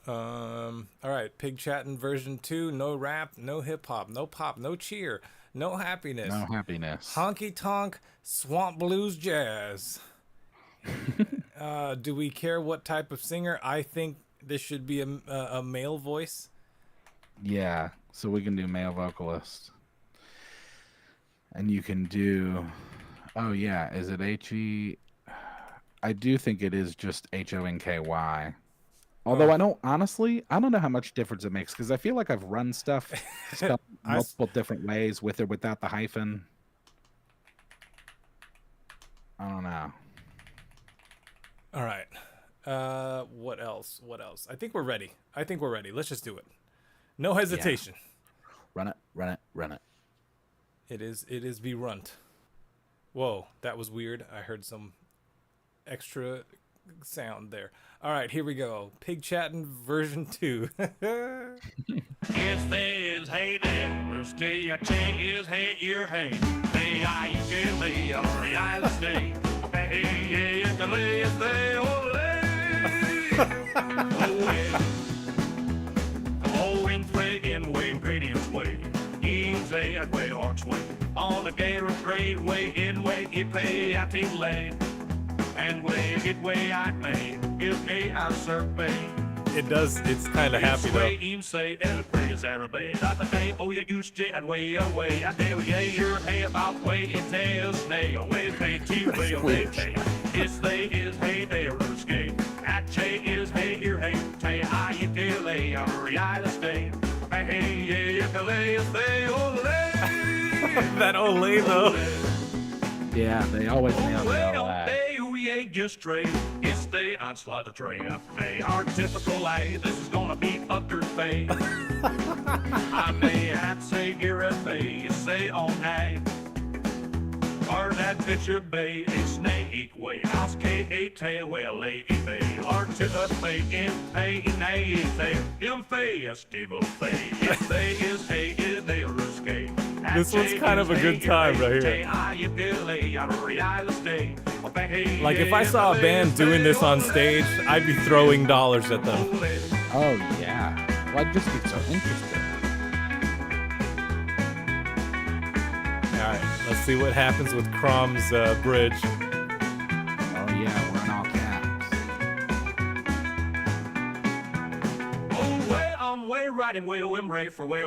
All right, Pig Chatting version 2, no rap, no hip hop, no pop, no cheer, no happiness. No happiness. Honky tonk, swamp blues, jazz. Do we care what type of singer? I think this should be a male voice. Yeah, so we can do male vocalist. And you can do, oh yeah, is it H-E? I do think it is just Honky. Although I don't know how much difference it makes because I feel like I've run stuff spelled multiple different ways with or without the hyphen. I don't know. All right. What else? I think we're ready. Let's just do it. No hesitation. Yeah. Run it. It is be runt. Whoa, that was weird. I heard some extra sound there. All right, here we go. Pig chatting version 2. Yes, there is hey there. Stay a chain is hey your hey. Hey, I can lay on the island stay. Hey, yeah, the lay is there. Oh, yeah. Oh, in play in way, pretty way. In say at way arch way. On the gate of grade way in way it play at the lane. And way it way I made. Is me I survey. It does. It's kind of happy though. In say everybody is everybody. Not the day. Oh, you used to and way away. I tell you, you're hey about way it is nay. Away pay to way away pay. It's they is hey there skate. At Che is hey here hey. Tay I you delay. I'm real estate. Hey yeah you delay is they ole. That Olay though. Yeah, they always nail that. We ain't just straight. It's the onslaught of train. They are typical A. This is gonna be upper bay. I may have to say here at bay. You say on A. Or that picture bay. It's snake way. House K8 tail well lady bay. Or to the bay in pay in A. They in festival bay. If they is hey is they are escape. This one's kind of a good time right here. Like if I saw a band doing this on stage, I'd be throwing dollars at them. Oh yeah. Well, I'd just be so interested. All right, let's see what happens with CROM's bridge. Oh yeah, we're in all caps. Oh, way I'm way riding way way for way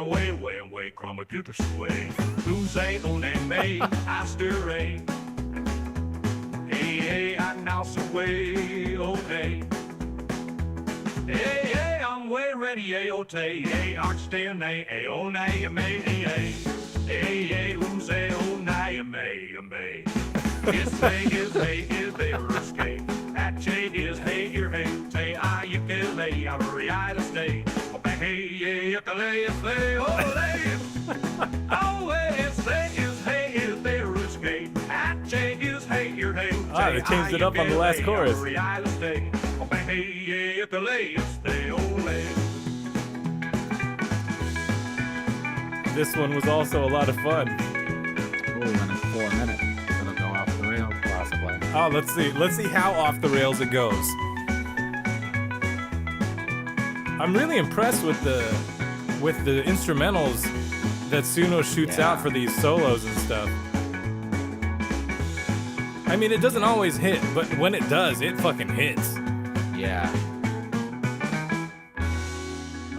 CROM PYUTERSON way. Who's a on and may I stir a. Hey, I now so way okay. Hey, I'm way ready, tay. Hey, aren't staying a oh nay, may, hey, who's a oh nay, may. It's hey, is they escape. At J is hey, here, hey, tay, I, you can lay, I'm a real estate. Hey, you can lay, say, oh, lay. Oh, it's they is hey, is they escape. At J is hey, here, hey, Ah, they changed it up on the last chorus. This one was also a lot of fun. Oh, and it's 4 minutes. It'll go off the rails possibly. Oh, let's see how off the rails it goes. I'm really impressed with the instrumentals that Suno shoots out for these solos and stuff. I mean, it doesn't always hit, but when it does, it fucking hits. Yeah.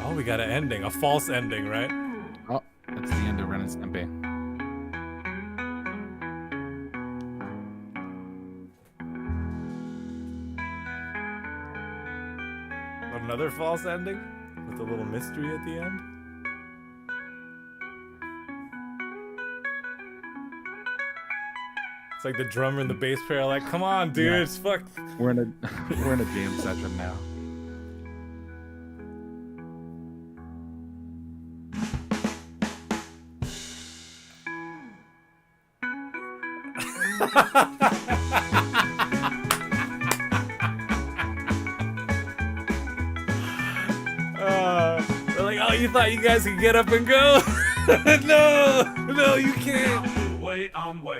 Oh, we got an ending, a false ending, right? Oh, that's the end of Ren and Stimpy. Another false ending with a little mystery at the end. It's like the drummer and the bass player are like, come on, dude, it's fuck. We're in a jam session now. They're like, oh, you thought you guys could get up and go? No, you can't. Way,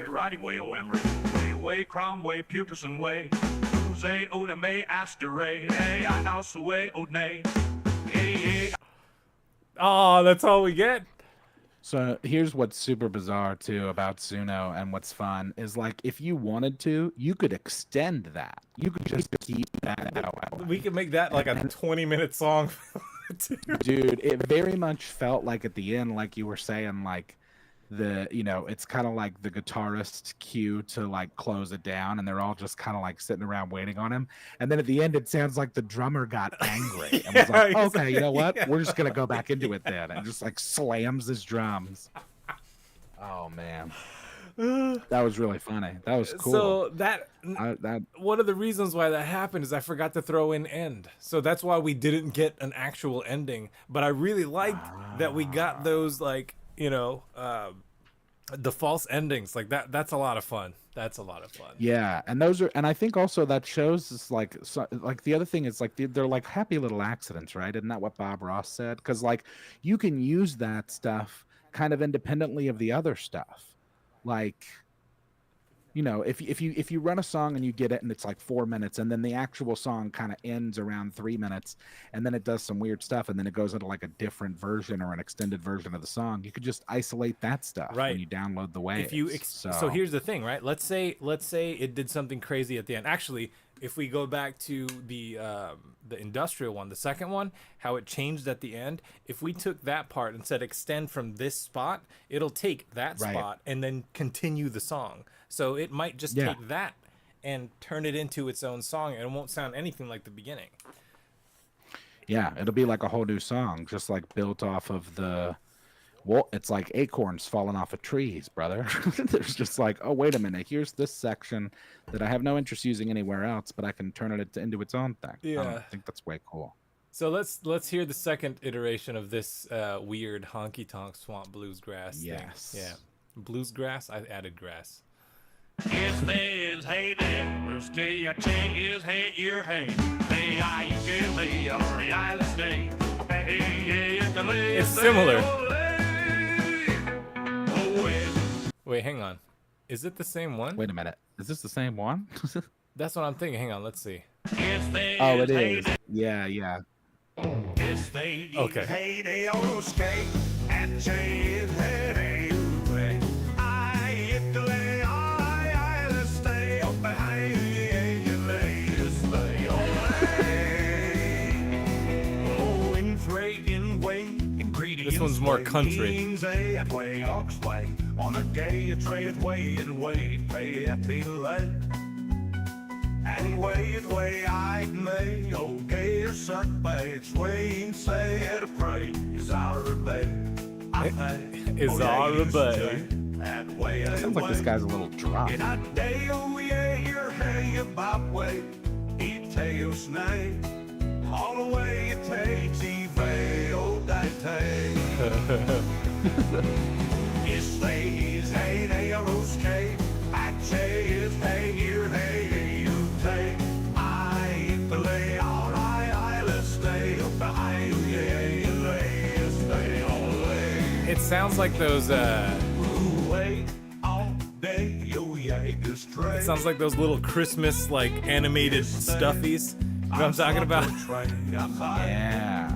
riding way, way, CROM way, PYUTERSON way. Who's a oda may asteray. Hey, I also way, nay. Hey. Oh, that's all we get. So here's what's super bizarre too about Suno and what's fun is like if you wanted to, you could extend that. You could just keep that out. We could make that like a 20-minute song. Dude, it very much felt like at the end, like you were saying, like it's kind of like the guitarist cue to like close it down, and they're all just kind of like sitting around waiting on him. And then at the end, it sounds like the drummer got angry and was like, okay, you know what? We're just going to go back into it then. And just like slams his drums. Oh, man. That was really funny. That was cool. So that one of the reasons why that happened is I forgot to throw in end. So that's why we didn't get an actual ending. But I really liked that we got those like, the false endings. Like that's a lot of fun. That's a lot of fun. Yeah, and I think also that shows is like the other thing is like they're like happy little accidents, right? Isn't that what Bob Ross said? Because like you can use that stuff kind of independently of the other stuff. Like, if you run a song and you get it and it's like 4 minutes, and then the actual song kind of ends around 3 minutes, and then it does some weird stuff, and then it goes into like a different version or an extended version of the song, you could just isolate that stuff when you download the waves. So here's the thing, right? Let's say it did something crazy at the end. Actually, if we go back to the industrial one, the second one, how it changed at the end, if we took that part and said extend from this spot, it'll take that spot and then continue the song. So it might just take that and turn it into its own song, and it won't sound anything like the beginning. Yeah, it'll be like a whole new song, just like built off of it's like acorns falling off of trees, brother. There's just like, oh, wait a minute, here's this section that I have no interest using anywhere else, but I can turn it into its own thing. Yeah. I think that's way cool. So let's hear the second iteration of this weird honky tonk swamp bluesgrass thing. Yes. Yeah. Bluesgrass? I added grass. It's this, hey there, stay your chain is hey your hey. Hey, I give me a real estate. It's similar. Wait, hang on. Is it the same one? Wait a minute. Is this the same one? That's what I'm thinking. Hang on, let's see. Oh, it is. Yeah. Okay. This one's more country. On a gay trade way and wait, pay at the light. And wait, I may okay or suck by its way and say to pray is our bed. Is our bed. Sounds like this guy's a little drunk. It's It sounds like those it sounds like those little Christmas like animated stuffies. You know what I'm talking about? Yeah.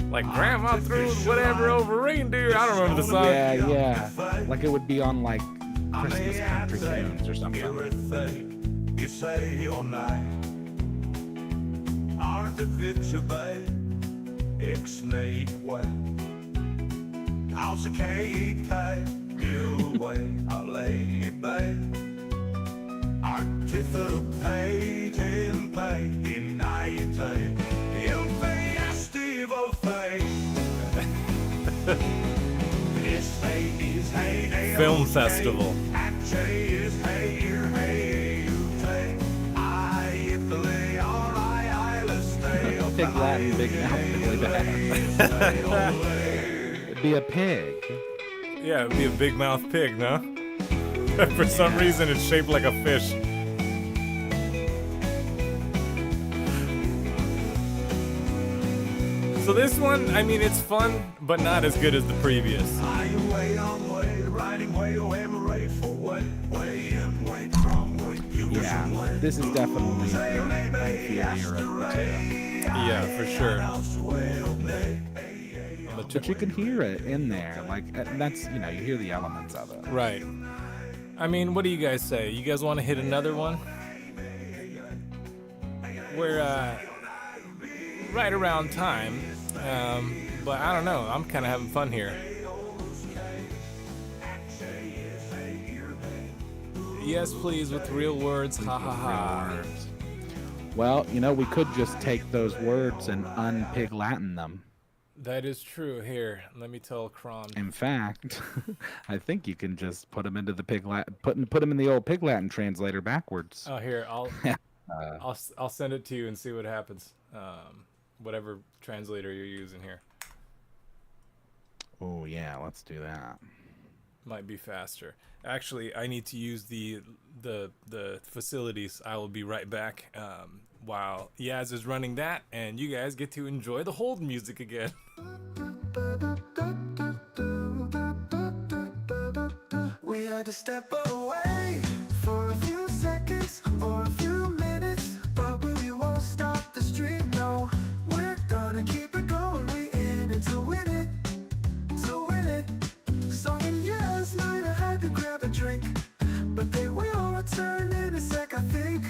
Like grandma threw whatever over reindeer. I don't remember the song. Yeah. Like it would be on like Christmas country tunes or something. You say your night. Artificial bay. Ixnay way. House of cake. You way. I lay bay. Artificial pay. In pay. In night. In pay. Estival fay. Film festival. Big Latin, big mouth, really bad. It'd be a pig. Yeah, it'd be a big mouth pig, no? For some reason, it's shaped like a fish. So this one, I mean, it's fun, but not as good as the previous. Yeah, this is definitely inferior of the two. Yeah, for sure. But you can hear it in there, like that's you hear the elements of it. Right. I mean, what do you guys say? You guys want to hit another one? We're right around time, but I don't know. I'm kind of having fun here. Yes, please, with real words. Ha ha ha. Words. Well, you know, we could just take those words and unpig Latin them. That is true. Here, let me tell CROM. In fact, I think you can just put them into the pig Latin, put them in the old pig Latin translator backwards. Oh, here, I'll send it to you and see what happens. Whatever translator you're using here. Oh yeah, let's do that. Might be faster. Actually, I need to use the facilities. I will be right back while Yaz is running that, and you guys get to enjoy the hold music again. We had to step away for a few seconds or a few minutes, but we won't stop the stream, no. We're gonna keep it going, we in it to win it, to win it. Song and yes, night I had to grab a drink, but they will return in a sec, I think.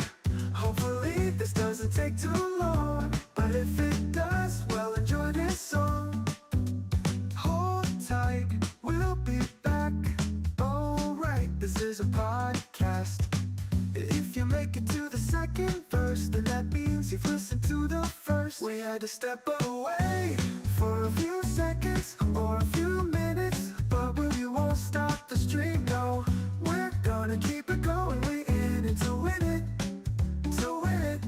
Hopefully this doesn't take too long, but if it does, well, enjoy this song. Hold tight, we'll be back. Alright, this is a podcast. If you make it to the second verse, then that means you've listened to the first. We had to step away for a few seconds or a few minutes, but we won't stop the stream, no. We're gonna keep it going, we in it to win it, to win it.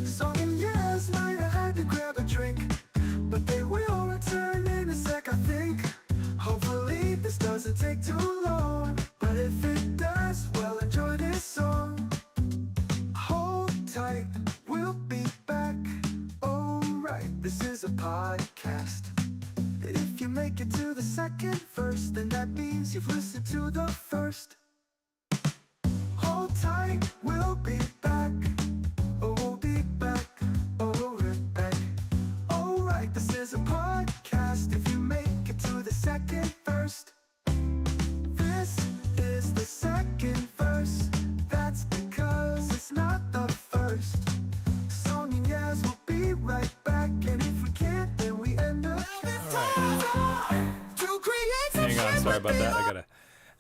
Song and yes, night I had to grab a drink, but they will return in a sec, I think. Hopefully this doesn't take too long, but if it does, well, enjoy this song. Hold tight, we'll be back. Alright, this is a podcast. If you make it to the second verse, then that means you've listened to the first. Hold tight, we'll be back. Oh, we'll be back. Oh, we're back. Alright, this is a podcast. If you make it to the second verse, this is the second verse. That's because it's not the first. Song and yes, we'll be right back. And if we can't, then we end up to create some Hang on, shit sorry with about that. the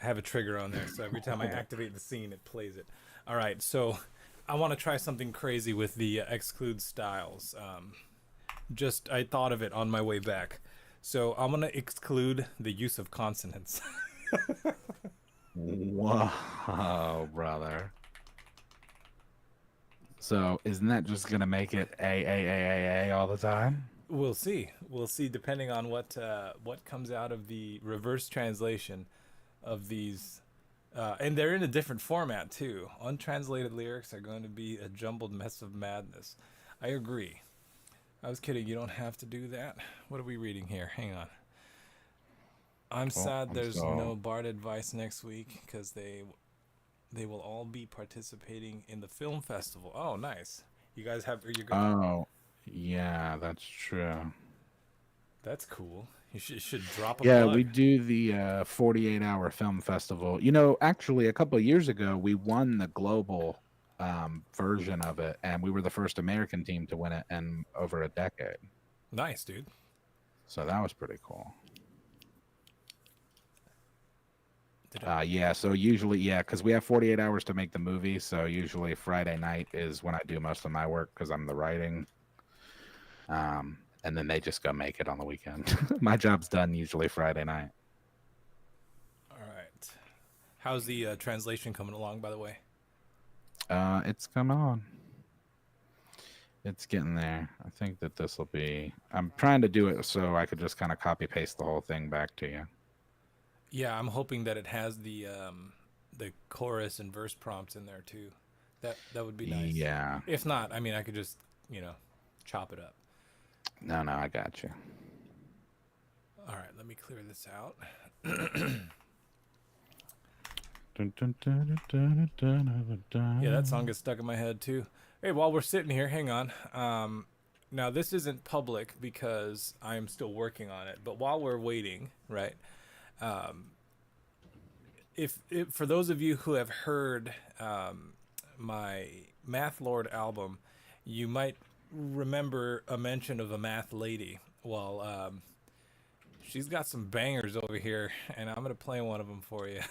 I have a trigger on there, so every time I activate the scene, it plays it. All right, so I want to try something crazy with the exclude styles. I thought of it on my way back. So I'm going to exclude the use of consonants. Whoa, brother. So isn't that just gonna make it a all the time? We'll see. We'll see, depending on what comes out of the reverse translation of these. And they're in a different format, too. Untranslated lyrics are going to be a jumbled mess of madness. I agree. I was kidding. You don't have to do that. What are we reading here? Hang on. I'm sad there's no Bard advice next week because they will all be participating in the film festival. Oh, nice. You guys have... Are you going? Oh, yeah, that's true. That's cool. You should drop a Yeah, plug. we do the 48-hour film festival. You know, actually, a couple of years ago, we won the global version of it, and we were the first American team to win it in over a decade. Nice, dude. So that was pretty cool. Yeah, so usually, because we have 48 hours to make the movie, so usually Friday night is when I do most of my work because I'm the writing. And then they just go make it on the weekend. My job's done usually Friday night. All right. How's the translation coming along, by the way? It's coming on. It's getting there. I think that this will be... I'm trying to do it so I could just kind of copy-paste the whole thing back to you. Yeah, I'm hoping that it has the chorus and verse prompts in there, too. That would be nice. Yeah. If not, I mean, I could just, chop it up. No, I got you. All right, let me clear this out. Yeah, that song gets stuck in my head too. Hey, while we're sitting here, hang on. Now this isn't public because I am still working on it. But while we're waiting, right? If for those of you who have heard my Math Lord album, you might remember a mention of a math lady. Well, she's got some bangers over here, and I'm gonna play one of them for you.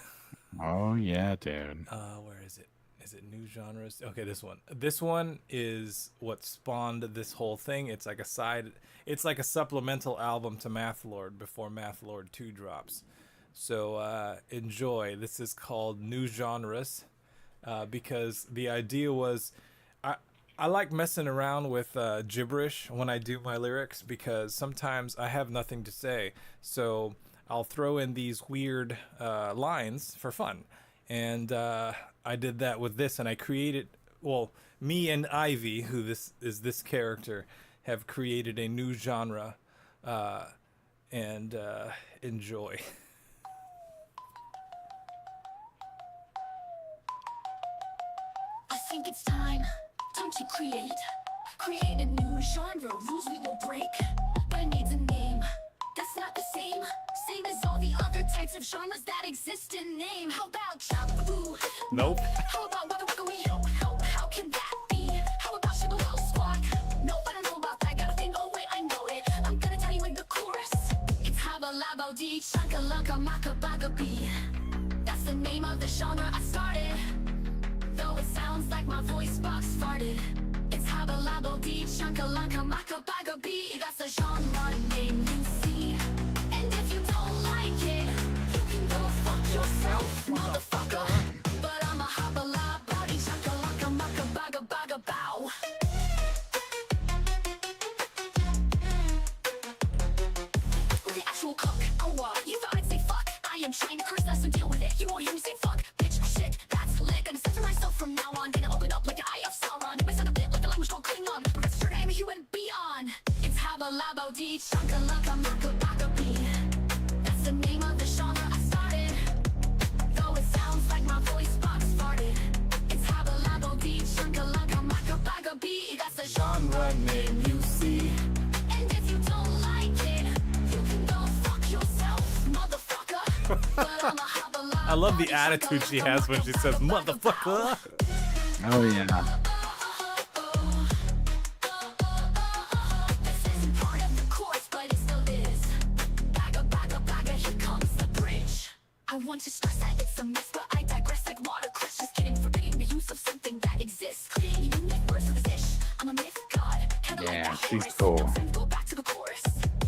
Oh yeah, dude. Where is it? Is it new genres? Okay, this one. This one is what spawned this whole thing. It's like a side. It's like a supplemental album to Math Lord before Math Lord 2 drops. So enjoy. This is called New Genres, because the idea was, I I like messing around with gibberish when I do my lyrics because sometimes I have nothing to say. So I'll throw in these weird lines for fun. And I did that with this, and I created, well, me and Ivy, who this character, have created a new genre, and enjoy. I think it's time to create a new genre. Rules we will break, but it needs a name that's not the same as all the other types of genres that exist in name. How about chop boo? Nope. How about motherfucker? How can that be? How about sugar little squawk? Nope, I don't know about that. Gotta think. Oh wait, I know it. I'm gonna tell you in the chorus. It's Habba Labbo Dee Chunka Lunka Maka Baga Bee. That's the name of the genre I started. Though it sounds like my voice box farted. It's Habba Labbo Dee Chunka Lunka Maka Baga Bee. That's the genre name you see. And if you don't like it, you can go fuck yourself, motherfucker. But I'm a Habba Labbo Dee Chunka Lunka Maka Baga Baga Bow. With the actual cook, you thought I'd say fuck. I am trying to curse that, so deal with it. You won't hear me say fuck, bitch, shit, that's lit. Gonna censor myself from now on. Gonna open up like the eye of Sauron. It might sound a bit like the language called Klingon, but rest assured I am a human beyond. It's Habba Labbo Dee Chunka Lunka Maka Baga Bee. That's the name of the genre I started. Though it sounds like my voice box farted. It's Habba Labbo Dee Chunka Lunka Maka Baga Bee. That's the genre name you see. And if you don't like it, you can go fuck yourself, motherfucker. But I'm a Habba Labbo I love the Dee attitude Chunka she Lunka has when she Maka says Baga Baga motherfucker. Oh yeah. This isn't part of the chorus, but it still is. Baga, baga, baga, here comes the bridge. I want to stress that it's a mess, but I digress like watercress. Just kidding, forbidding the use of something that exists. Creating unique words for this dish. I'm a myth god, kinda like Yeah, that she's Horace. cool. Don't go back to the chorus.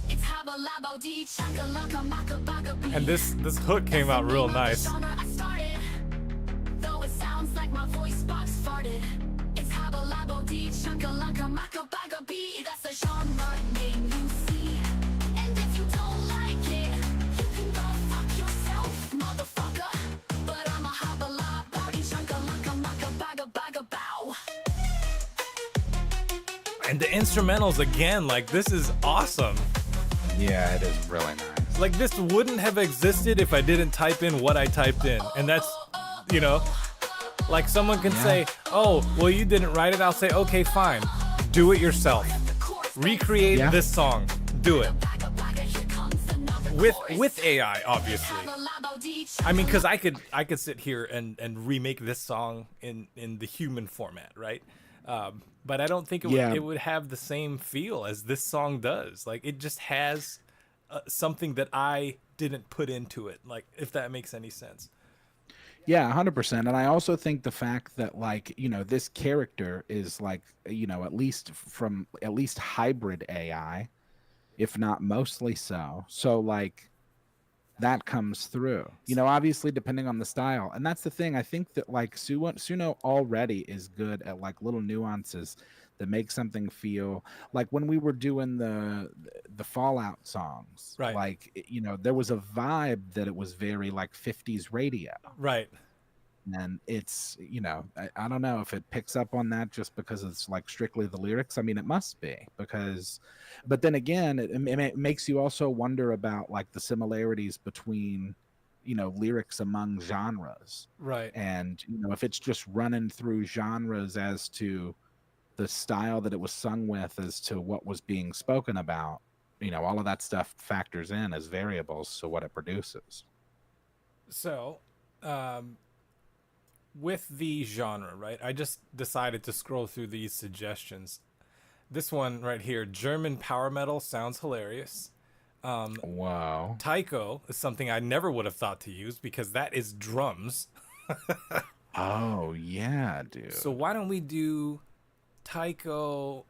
It's Habba Labbo Dee Chunka Lunka Maka Baga Bee. And this hook came out real nice. I started, though it sounds like my voice box farted. It's Habba Labbo Dee Chunka Lunka Maka Baga Bee. That's the genre name you see. And if you don't like it, you can go fuck yourself, motherfucker. But I'm a Habba Labbo Dee Chunka Lunka Maka Baga Baga Bow. And the instrumentals again, like this is awesome. Yeah, it is really nice. Like this wouldn't have existed if I didn't type in what I typed in. And that's, you know, like someone can say, oh, well, you didn't write it. I'll say, okay, fine. Do it yourself. Recreate Yeah. this song. Do it. With AI, obviously. I mean, because I could sit here and remake this song in the human format, right? But I don't think Yeah. it would have the same feel as this song does. Like it just has something that I didn't put into it. Like if that makes any sense. Yeah, 100%. And I also think the fact that, like, you know, this character is like, you know, at least hybrid AI, if not mostly so. So like that comes through, you know, obviously depending on the style. And that's the thing. I think that like Suno already is good at like little nuances that make something feel like when we were doing the Fallout songs, Right. like, you know, there was a vibe that it was very like 50s radio. Right. And it's, you know, I don't know if it picks up on that just because it's like strictly the lyrics. I mean, it must be because, but then again, it makes you also wonder about like the similarities between, you know, lyrics among genres. Right. And, you know, if it's just running through genres as to the style that it was sung with, as to what was being spoken about, you know, all of that stuff factors in as variables to what it produces. So, with the genre, right? I just decided to scroll through these suggestions. This one right here, German power metal, sounds hilarious. Wow. Taiko is something I never would have thought to use because that is drums. Oh yeah, dude. So why don't we do Taiko?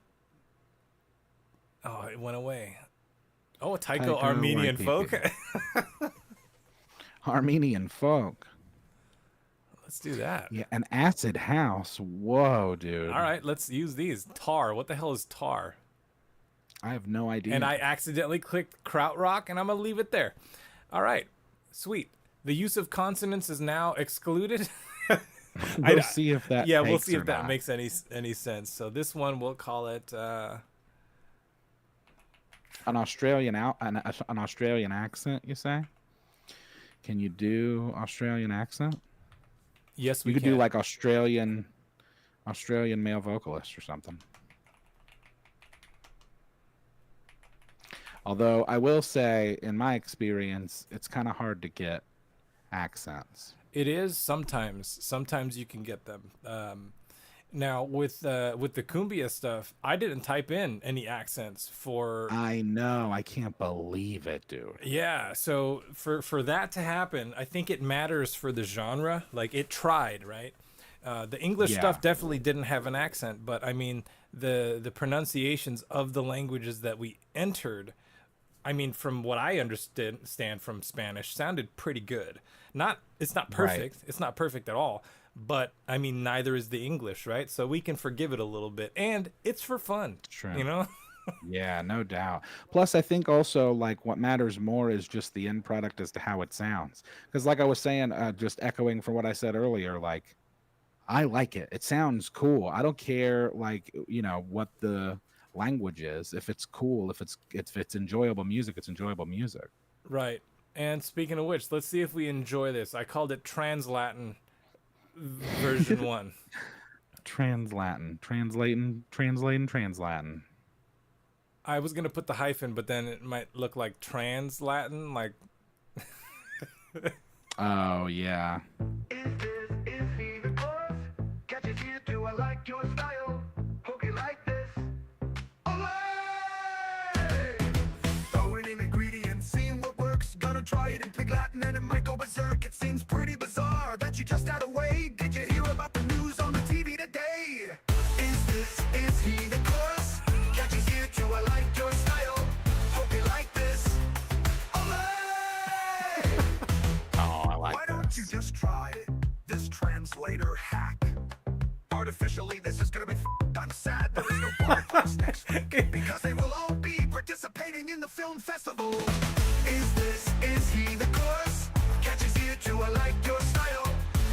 Oh, it went away. Oh, Taiko Taiko Armenian Waikiki. folk. Armenian folk. Let's do that. Yeah, an acid house. Whoa, dude. All right, let's use these. Tar. What the hell is tar? I have no idea. And I accidentally clicked krautrock, and I'm gonna leave it there. All right, sweet. The use of consonants is now excluded. we'll see if that. Yeah, we'll takes see or if that not. makes any sense. So this one we'll call it. An Australian an Australian accent. You say? Can you do Australian accent? Yes, we You could can. do like Australian male vocalist or something. Although I will say, in my experience, it's kind of hard to get accents. It is sometimes. Sometimes you can get them. Now with the cumbia stuff, I didn't type in any accents for. I know. I can't believe it, dude. Yeah, so for that to happen, I think it matters for the genre. Like it tried, right? The English Yeah. stuff definitely didn't have an accent, but I mean the pronunciations of the languages that we entered, I mean, from what I understand from Spanish, sounded pretty good. It's not perfect. It's not perfect at all. But I mean, neither is the English, right? So we can forgive it a little bit, and it's for fun. True. You know? Yeah, no doubt. Plus, I think also like what matters more is just the end product as to how it sounds. Because, like I was saying, just echoing from what I said earlier, like I like it. It sounds cool. I don't care, like what the language is. If it's cool, if it's enjoyable music, it's enjoyable music. Right. And speaking of which, let's see if we enjoy this. I called it Trans-Latin version 1. Translatin. I was going to put the hyphen, but then it might look like Trans-Latin, like... Oh, yeah. Is he the cause? Catches you, do I like your style? Hope you like this. Olay! Throwing in ingredients, seeing what works. Gonna try it in Pig Latin and it might go berserk. It seems pretty bizarre that you just had a way. Did you hear about the news on the TV today? Is he the cause? Catches you, do I like your style? Hope you like this. Olay! Oh, I like Why that. don't you just try this translator hack? Artificially, this is gonna be I'm sad there is no podcast next week because they will all be participating in the film festival. Is he the course? Catches you, do I like your style?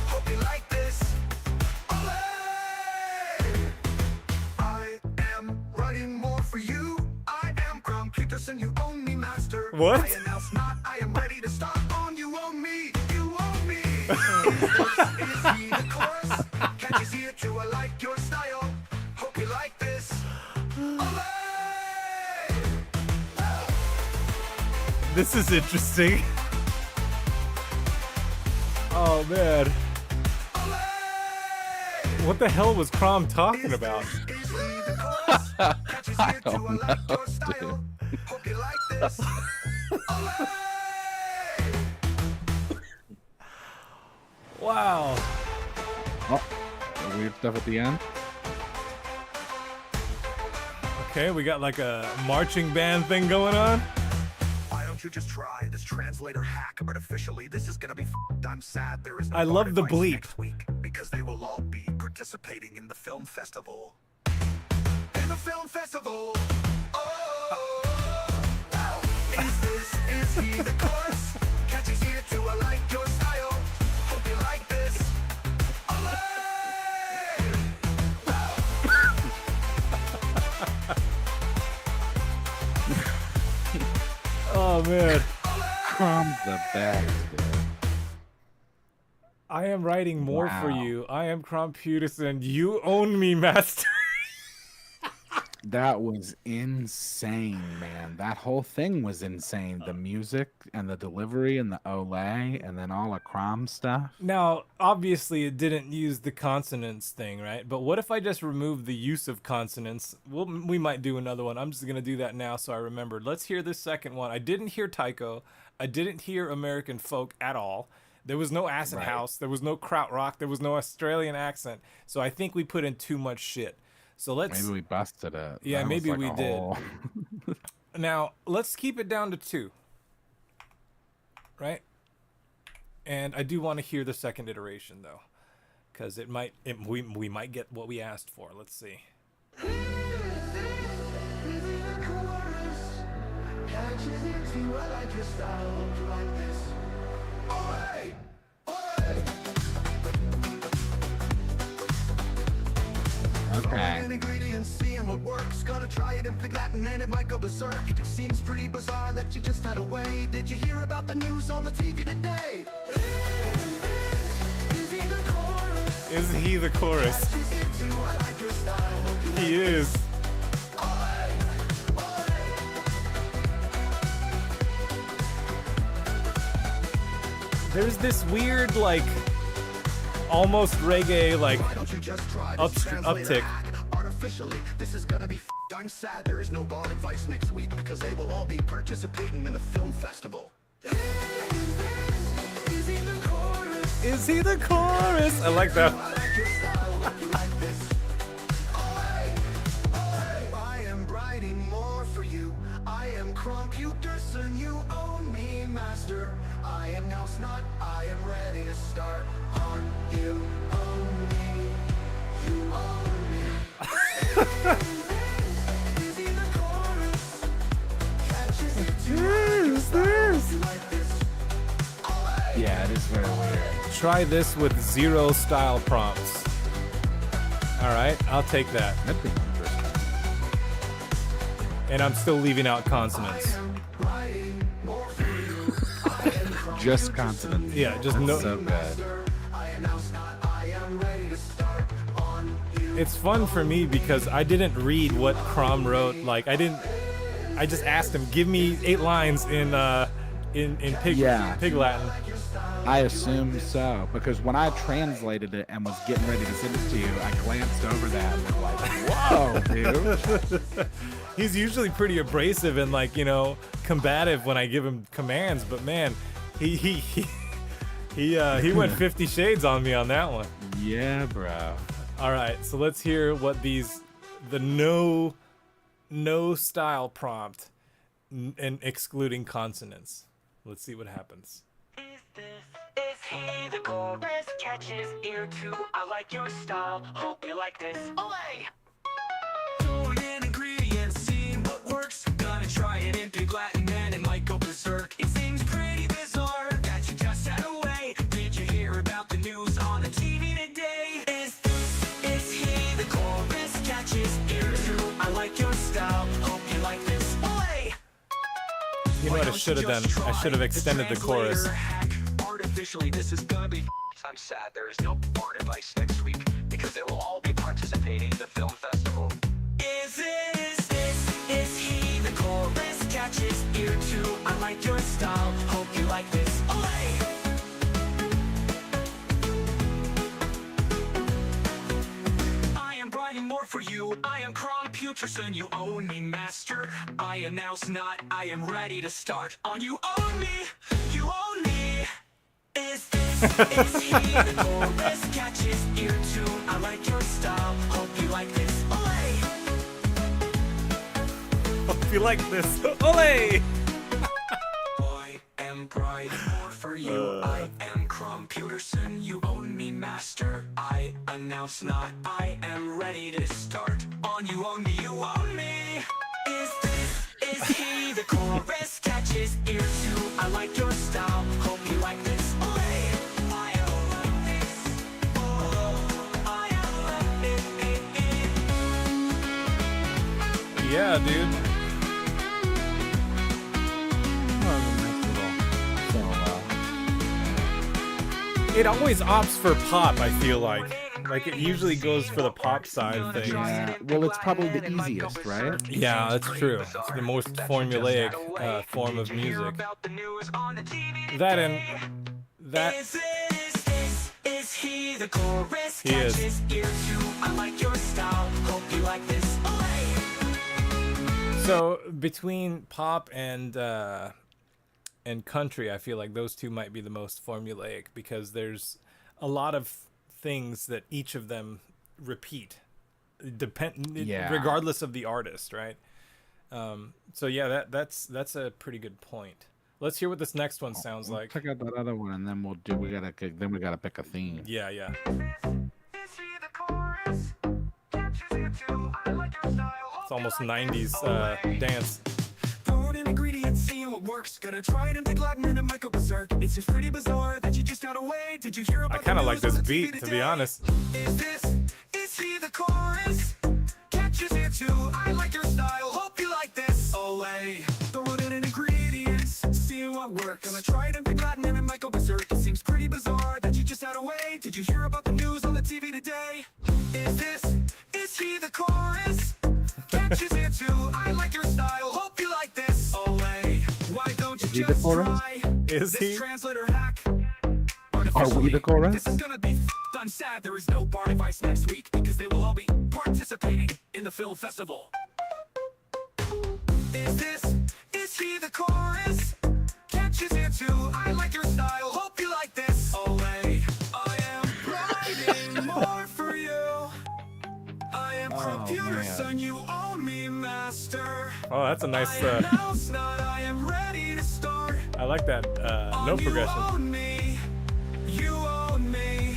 Hope you like this. Olay! I am writing more for you. I am CROM PYUTERSON, you own me, master. What? I announce not, I am ready to start on you own me. You own me. Is he the course? Catches you, do I like your style? Hope you like this. Olay! This is interesting. Oh, man. Olay! What the hell was CROM talking about? Is he the course? Catches I you, do I don't like know, your style? Hope you like this. Olay! Wow. Oh, the weird stuff at the end. Okay, we got like a marching band thing going on. Why don't you just try this translator hack? Artificially, this is gonna be I'm sad there is no I love the Bard advice bleep. next week because they will all be participating in the film festival. In the film festival. Oh, is he the course? Catches you, do I like your style? Hope you like this. Olay! Oh, man. CROM's the best, dude. I am writing more for Wow. you. I am CROM PYUTERSON. You own me, master. That was insane, man. That whole thing was insane. The music and the delivery and the Olay and then all the CROM stuff. Now, obviously, it didn't use the consonants thing, right? But what if I just remove the use of consonants? We might do another one. I'm just gonna do that now, so I remembered. Let's hear this second one. I didn't hear taiko. I didn't hear American folk at all. There was no acid Right. house. There was no krautrock. There was no Australian accent. So I think we put in too much shit. So let's. Maybe we busted it. Yeah, That was maybe like we a did. whole- Now let's keep it down to 2. Right. And I do want to hear the second iteration though, because we might get what we asked for. Let's see. Okay. Ingredients, seeing what works. Gonna try it in Pig Latin and it might go berserk. It seems pretty bizarre that you just had a way. Did you hear about the news on the TV today? Is he the chorus? Is he the chorus? She's into I like your style. He is. There's this weird, like, almost reggae, like, Why don't you just try this translator uptick. hack? Artificially, this is gonna be darn sad. There is no bar advice next week because they will all be participating in the film festival. Is he the chorus? Is he the chorus? I like that. I like your style, you like this. I am writing more for you. I am CROM, you own me, master. I am now snot, I am ready to start on you. Own me, you own me. Is he the chorus? Catches it too. You like this? Yeah, it is very weird. Try this with 0 style prompts. All right, I'll take that. That'd be interesting. And I'm still leaving out consonants. Writing more for you. I am CROM, Just consonants. Yeah, just no. So good. master. I am now snot, I am ready to start on you. It's fun for me because I didn't read what CROM wrote. Like I just asked him, give me 8 lines in pig Yeah. pig Latin. I assumed so, because when I translated it and was getting ready to send it to you, I glanced over that and was like, whoa, dude. He's usually pretty abrasive and, like, you know, combative when I give him commands, but man, he went 50 shades on me on that one. Yeah, bro. All right, so let's hear what the no style prompt and excluding consonants. Let's see what happens. Is he the chorus? Catches ear too. I like your style. Hope you like this. Olay! Throwing in ingredients, seeing what works. Gonna try it in Pig Latin and it might go berserk. It seems pretty bizarre that you just had a way. Did you hear about the news on the TV today? Is he the chorus? Catches ear too. I like your style. Hope you like this. Olay! You know what I should have done? I should have extended the chorus. Artificially, this is gonna be. I'm sad there is no board advice next week because they will all be participating in the film festival. Is he the chorus? Catches ear too. I like your style. Hope you like this. Olay! I am writing more for you. I am CROM, you own me, master. I am now snot. I am ready to start on you. Own me. You own me. Is he the chorus? Catches ear tune. I like your style. Hope you like this. Olay! Hope you like this. Olay! I am pride more for you. I am CROM, you own me, master. I announce not. I am ready to start on you. Own me, you own me. Is he the chorus? Catches ear too. I like your style. Hope you like this. Olay! I love this. Oh, I love it. Yeah, dude. It always opts for pop, I feel like. Like it usually goes for the pop side of things. Yeah, well, it's probably the easiest, right? Yeah, that's true. It's the most formulaic form of music. That and that. Is he the chorus? He is. Catches ear too. I like your style. Hope you like this. So between pop and country, I feel like those two might be the most formulaic because there's a lot of things that each of them repeat, regardless of the artist, right? So yeah, that's a pretty good point. Let's hear what this next one sounds like. Check out that other one, and then we gotta pick a theme. Yeah, yeah. It's almost 90s dance. Throwing in ingredients, seeing what works. Gonna try it and be glutton and it might go berserk. It's just pretty bizarre that you just got away. Did you hear about I kind of the like news this on the TV beat, to be today? honest. Is he the chorus? Catches it too. I like your style. Hope you like this. Olay. Throwing in ingredients, seeing what works. Gonna try it and be glutton and it might go berserk. It seems pretty bizarre that you just had away. Did you hear about the news on the TV today? Is he the chorus? Catches it too. I like your style. Hope you like this. Olay. Why don't you Is he the just chorus? try Is this he? translator hack? Are we the chorus? This is gonna be done sad. There is no bar advice next week because they will all be participating in the film festival. Is he the chorus? Catches it too. I like your style. Hope you like this. Olay. I am writing more for you. I am PYUTERSON. You own me, master. Oh, that's a nice. I announce not. I am ready to start. I like that note progression. You own me. You own me.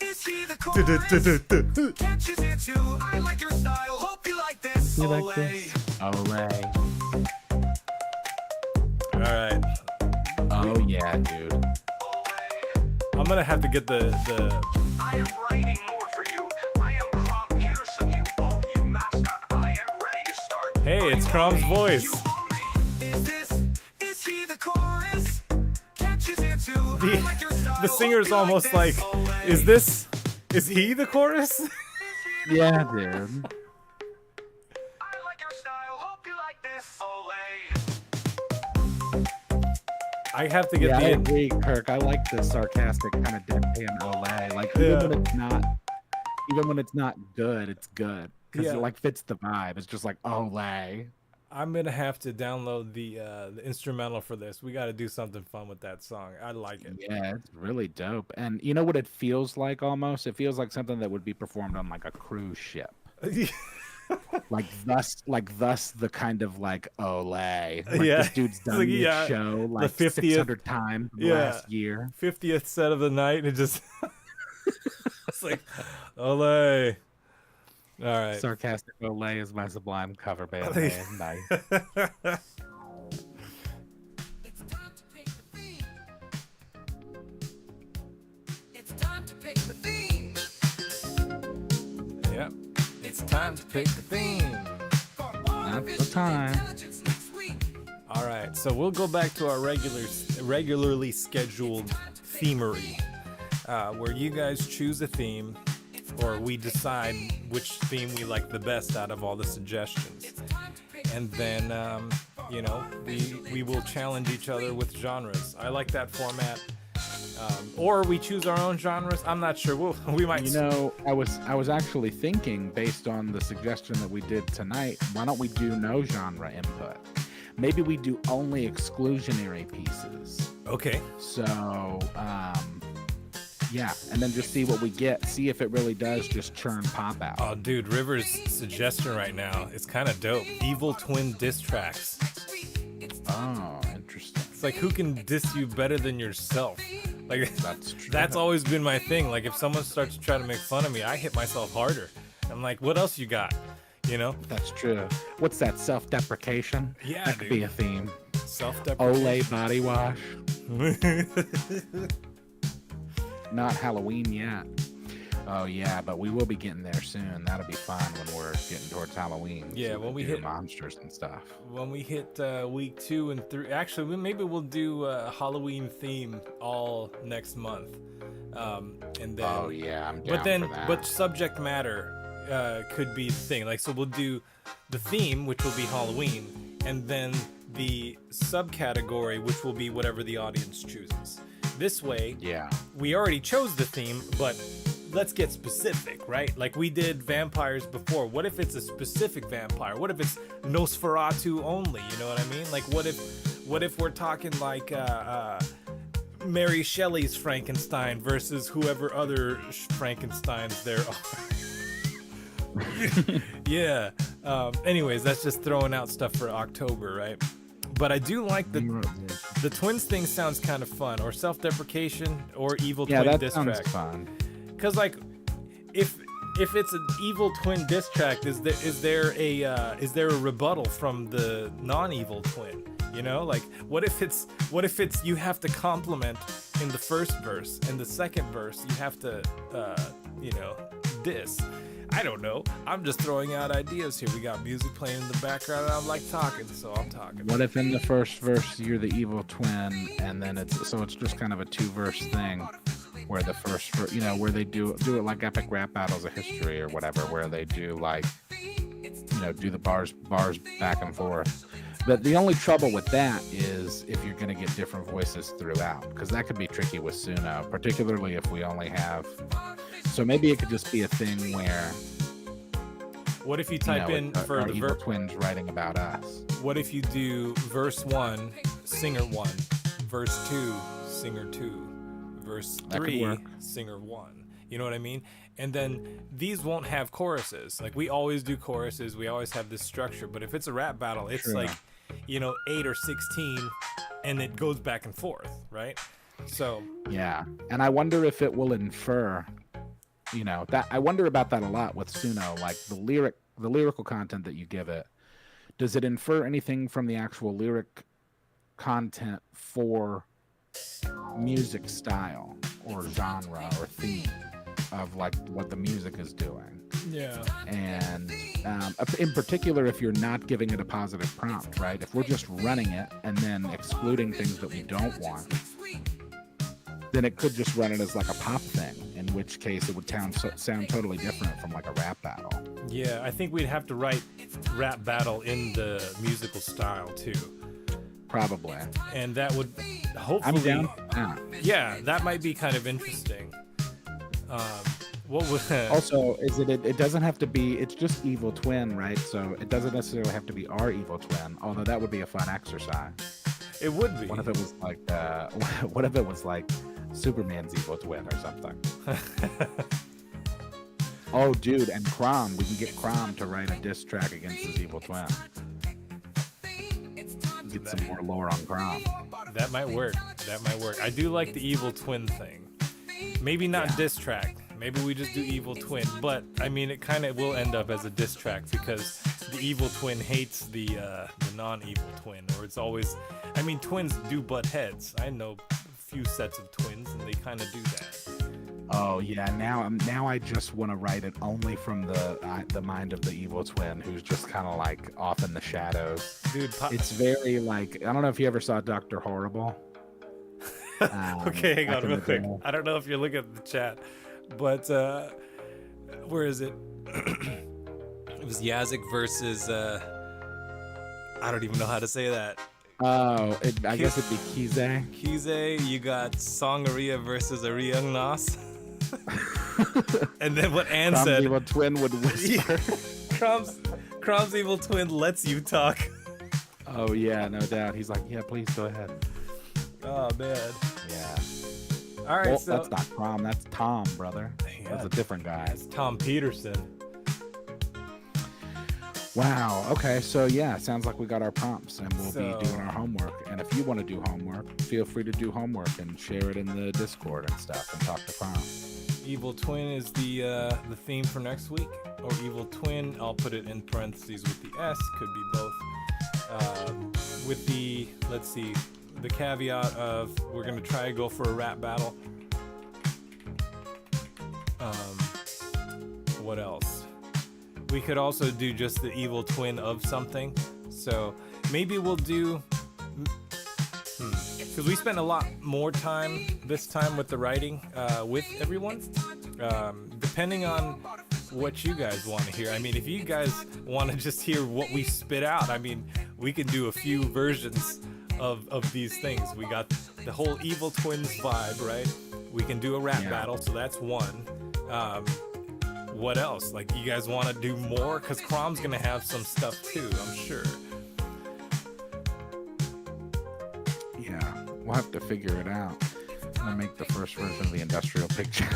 Is he the chorus? Catches it too. I like your style. Hope you like this. You like Olay. this? Olay. All right, Oh yeah, dude. I'm gonna have to get the. I am writing more for you. I am PYUTERSON. You own you mascot. I am ready to start. Hey, it's Crom's voice. Is he the chorus? Catches it too. I like your style. The singer's Hope you almost like, this. Olay. is he the chorus? Yeah, dude. I like your style. Hope you like this. Olay. I have to get Yeah, I the. agree, Kirk. I like the sarcastic kind of deadpan Olay. Like Yeah. even when it's not good, it's good because Yeah. it like fits the vibe. It's just like Olay. I'm gonna have to download the instrumental for this. We got to do something fun with that song. I like it. Yeah, it's really dope. And you know what it feels like almost? It feels like something that would be performed on like a cruise ship. Thus the kind of like Olay. Like Yeah. this dude's done Like, this yeah, show like 50th 600 times last year. 50th set of the night, and it just it's like, Olay. All right. Sarcastic Olay is my Sublime cover band name. Nice. It's time to pick the theme. It's time to pick the theme. Yep. It's time to pick the theme. That's the time. All right, so we'll go back to our regularly scheduled themery, where you guys choose a theme, or we decide which theme we like the best out of all the suggestions, and then we will challenge each other with genres. I like that format. Or we choose our own genres. I'm not sure. We might. You know, I was actually thinking, based on the suggestion that we did tonight, why don't we do no genre input? Maybe we do only exclusionary pieces. Okay. So, yeah, and then just see what we get. See if it really does just churn pop out. Oh, dude, River's suggestion right now is kind of dope. Evil twin diss tracks. Oh, interesting. It's like, who can diss you better than yourself? Like, That's true. that's always been my thing. Like, if someone starts to try to make fun of me, I hit myself harder. I'm like, what else you got? You know? That's true. What's that, self-deprecation? Yeah, that could dude. be a theme. Self-deprecation. Olay body wash. Not Halloween yet. Oh yeah, but we will be getting there soon. That'll be fun when we're getting towards Halloween. Yeah, so when we do hit monsters and stuff. When we hit week 2 and 3, actually, maybe we'll do a Halloween theme all next month, and then. Oh yeah, I'm down for that. But subject matter could be the thing. Like, so we'll do the theme, which will be Halloween, and then the subcategory, which will be whatever the audience chooses. This way, yeah, we already chose the theme, but let's get specific, right? Like we did vampires before. What if it's a specific vampire? What if it's Nosferatu only? You know what I mean? Like what if we're talking like Mary Shelley's Frankenstein versus whoever other Frankensteins there are? Yeah. Anyways, that's just throwing out stuff for October, right? But I do like the twins thing. Sounds kind of fun, or self-deprecation, or evil twin diss track. Yeah, that sounds fun. Because like, if it's an evil twin diss track, is there a rebuttal from the non-evil twin? You know, like what if it's you have to compliment in the first verse, and the second verse you have to diss. I don't know. I'm just throwing out ideas here. We got music playing in the background, and I'm like talking, so I'm talking. What if in the first verse you're the evil twin, and then it's just kind of a 2-verse thing, where the first, where they do it like epic rap battles of history or whatever, where they do like, do the bars back and forth. But the only trouble with that is if you're going to get different voices throughout, because that could be tricky with Suno, particularly if we only have. So maybe it could just be a thing where. What if you type in for the evil twins writing about us? What if you do verse 1, singer 1, verse 2, singer 2, verse 3, singer 1? You know what I mean? And then these won't have choruses. Like we always do choruses. We always have this structure. But if it's a rap battle, it's like, 8 or 16, and it goes back and forth, right? So yeah, and I wonder if it will infer. That I wonder about that a lot with Suno, like the lyrical content that you give it. Does it infer anything from the actual lyric content for music style or genre or theme of like what the music is doing? Yeah. And in particular, if you're not giving it a positive prompt, right? If we're just running it and then excluding things that we don't want, then it could just run it as like a pop thing, in which case it would sound totally different from like a rap battle. Yeah, I think we'd have to write rap battle in the musical style too. Probably. And that would hopefully. I'm down. Yeah, that might be kind of interesting. What would also is it doesn't have to be. It's just evil twin, right? So it doesn't necessarily have to be our evil twin. Although that would be a fun exercise. It would be. What if it was like? What if it was like Superman's evil twin or something? Oh, dude, and CROM. We can get CROM to write a diss track against his evil twin. Get some more lore on CROM. That might work. I do like the evil twin thing. Maybe not diss track. Maybe we just do evil twin. But I mean, it kind of will end up as a diss track because the evil twin hates the non-evil twin, or it's always. I mean, twins do butt heads. I know a few sets of twins, and they kind of do that. Oh yeah, now I just want to write it only from the mind of the evil twin, who's just kind of like off in the shadows. Dude, it's very like, I don't know if you ever saw Dr. Horrible. Okay, hang on real quick. I don't know if you're looking at the chat, but where is it? It was Yazik versus I don't even know how to say that. Oh, I guess it'd be Kize. Kize, you got Song-arrhea versus Ariang Nas. And then what Ann said. Evil twin would whisper. Crom's evil twin lets you talk. Oh yeah, no doubt. He's like, yeah, please go ahead. Oh man. Yeah. All right, well, so that's not Crom, that's Tom, brother. Yeah, that's a different guy. It's Tom Peterson. Wow. Okay. So yeah, sounds like we got our prompts, and we'll be doing our homework. And if you want to do homework, feel free to do homework and share it in the Discord and stuff, and talk to Prom. Evil twin is the theme for next week, or evil twin. I'll put it in parentheses with the S. Could be both. With the the caveat of we're gonna try to go for a rap battle. What else? We could also do just the evil twin of something. So maybe we'll do... Because we spent a lot more time this time with the writing with everyone. Depending on what you guys want to hear. I mean, if you guys want to just hear what we spit out, I mean, we can do a few versions of these things. We got the whole evil twins vibe, right? We can do a rap battle, so that's one. What else? Like, you guys want to do more? Because CROM's going to have some stuff too, I'm sure. Yeah, we'll have to figure it out. I'm gonna make the first version of the industrial picture.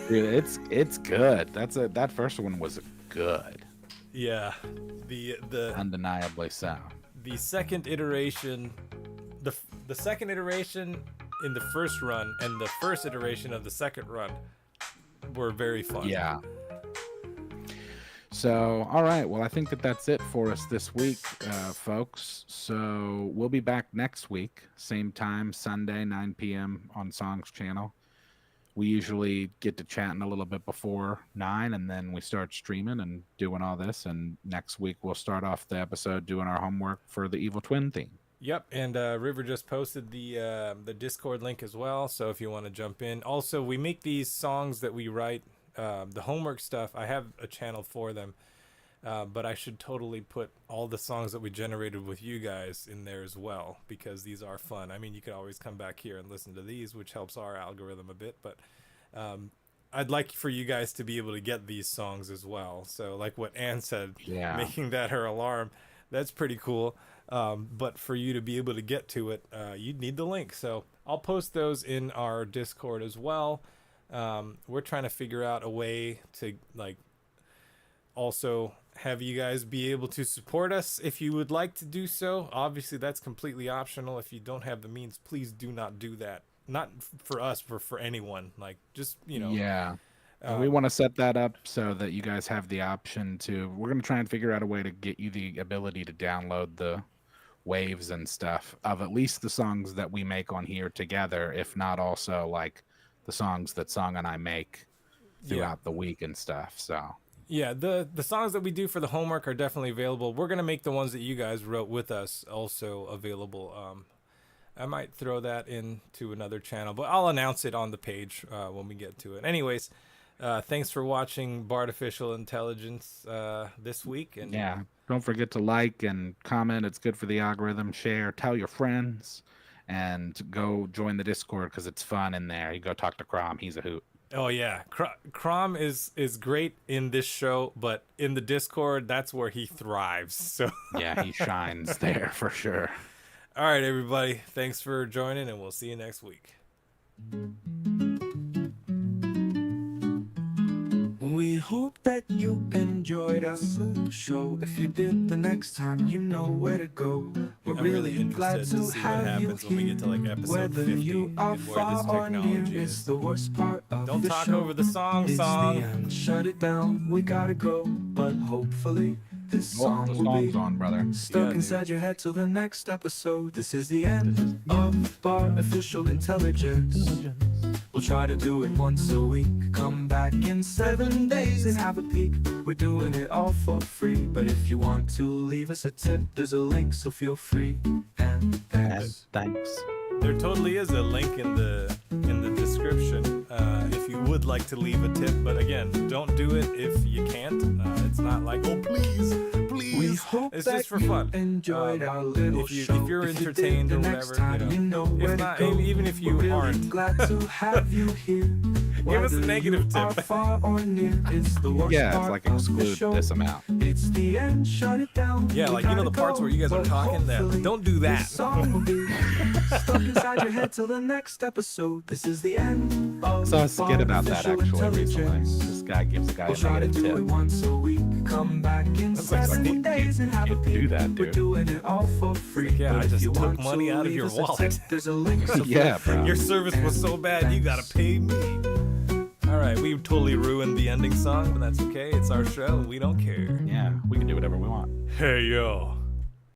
Dude, it's good. That first one was good. Yeah, the Undeniably so. The second iteration, the second iteration in the first run and the first iteration of the second run were very fun. Yeah. So, all right. Well, I think that's it for us this week, folks. So we'll be back next week, same time, Sunday, 9 p.m. on Song's channel. We usually get to chatting a little bit before 9, and then we start streaming and doing all this. And next week we'll start off the episode doing our homework for the Evil Twin theme. Yep, and River just posted the Discord link as well, so if you want to jump in. Also, we make these songs that we write, the homework stuff. I have a channel for them, but I should totally put all the songs that we generated with you guys in there as well, because these are fun. I mean, you can always come back here and listen to these, which helps our algorithm a bit, but I'd like for you guys to be able to get these songs as well. So like what Ann said, making that her alarm, that's pretty cool. But for you to be able to get to it, you'd need the link. So I'll post those in our Discord as well. We're trying to figure out a way to like also have you guys be able to support us if you would like to do so. Obviously that's completely optional. If you don't have the means, please do not do that. Not for us, for anyone. Like, just, you know. Yeah. We want to set that up so that you guys have the option to, we're going to try and figure out a way to get you the ability to download the waves and stuff of at least the songs that we make on here together, if not also like the songs that Song and I make throughout the week and stuff. So yeah, the songs that we do for the homework are definitely available. We're going to make the ones that you guys wrote with us also available. I might throw that into another channel, but I'll announce it on the page when we get to it. Anyways, thanks for watching Bartificial Intelligence this week. And yeah, don't forget to like and comment. It's good for the algorithm. Share, tell your friends, and go join the Discord because it's fun in there. You go talk to CROM. He's a hoot. Oh yeah, CROM is great in this show, but in the Discord, that's where he thrives. So yeah, he shines there for sure. All right, everybody. Thanks for joining, and we'll see you next week. We hope that you enjoyed our show. If you did, the next time you know where to go. We're I'm really glad interested to see what have you happens when we get to like episode Whether 50 you are and where this far or near, technology it's is. the worst part of Don't the talk show. over the song. It's the end. Shut it down. We gotta go, but hopefully this Oh, song the will song's be on, brother. stuck Yeah, inside your head till the next episode. This is the end of Artificial Intelligence. We'll try to do it once a week. Come back in 7 days and have a peek. We're doing it all for free, but if you want to leave us a tip, there's a link, so feel free. And thanks. Thanks. There totally is a link in the description if you would like to leave a tip. But again, don't do it if you can't. It's not like, oh please, We hope it's that just for you fun. enjoyed our little If show. you're If you entertained did, or the next whatever, time you know if where not, to go. even if you We're really aren't. glad to have you here. Give us a Whether negative you tip. are far or near, it's the worst Yeah, it's part like of the exclude show. this amount. It's the end, shut it down. Yeah, We like, you know, gotta the parts go, where you guys are but talking, that hopefully don't do that. this song will be stuck inside your head till the next episode. This is the end of Saw a skit about that Artificial actually recently. Intelligence. This guy gives a guy We'll a try to negative do it tip. once a week. Come back in That's like 7 days and have a can't peek. do that, We're dude. doing it all for free. Yeah, but I if just you took want money to out of leave your us a wallet. tip, there's a link. So Yeah, bro. Your service was so bad, you gotta pay me. All right, we totally ruined the ending song, but that's okay. It's our show, and we don't care. Yeah, we can do whatever we want. Hey, yo.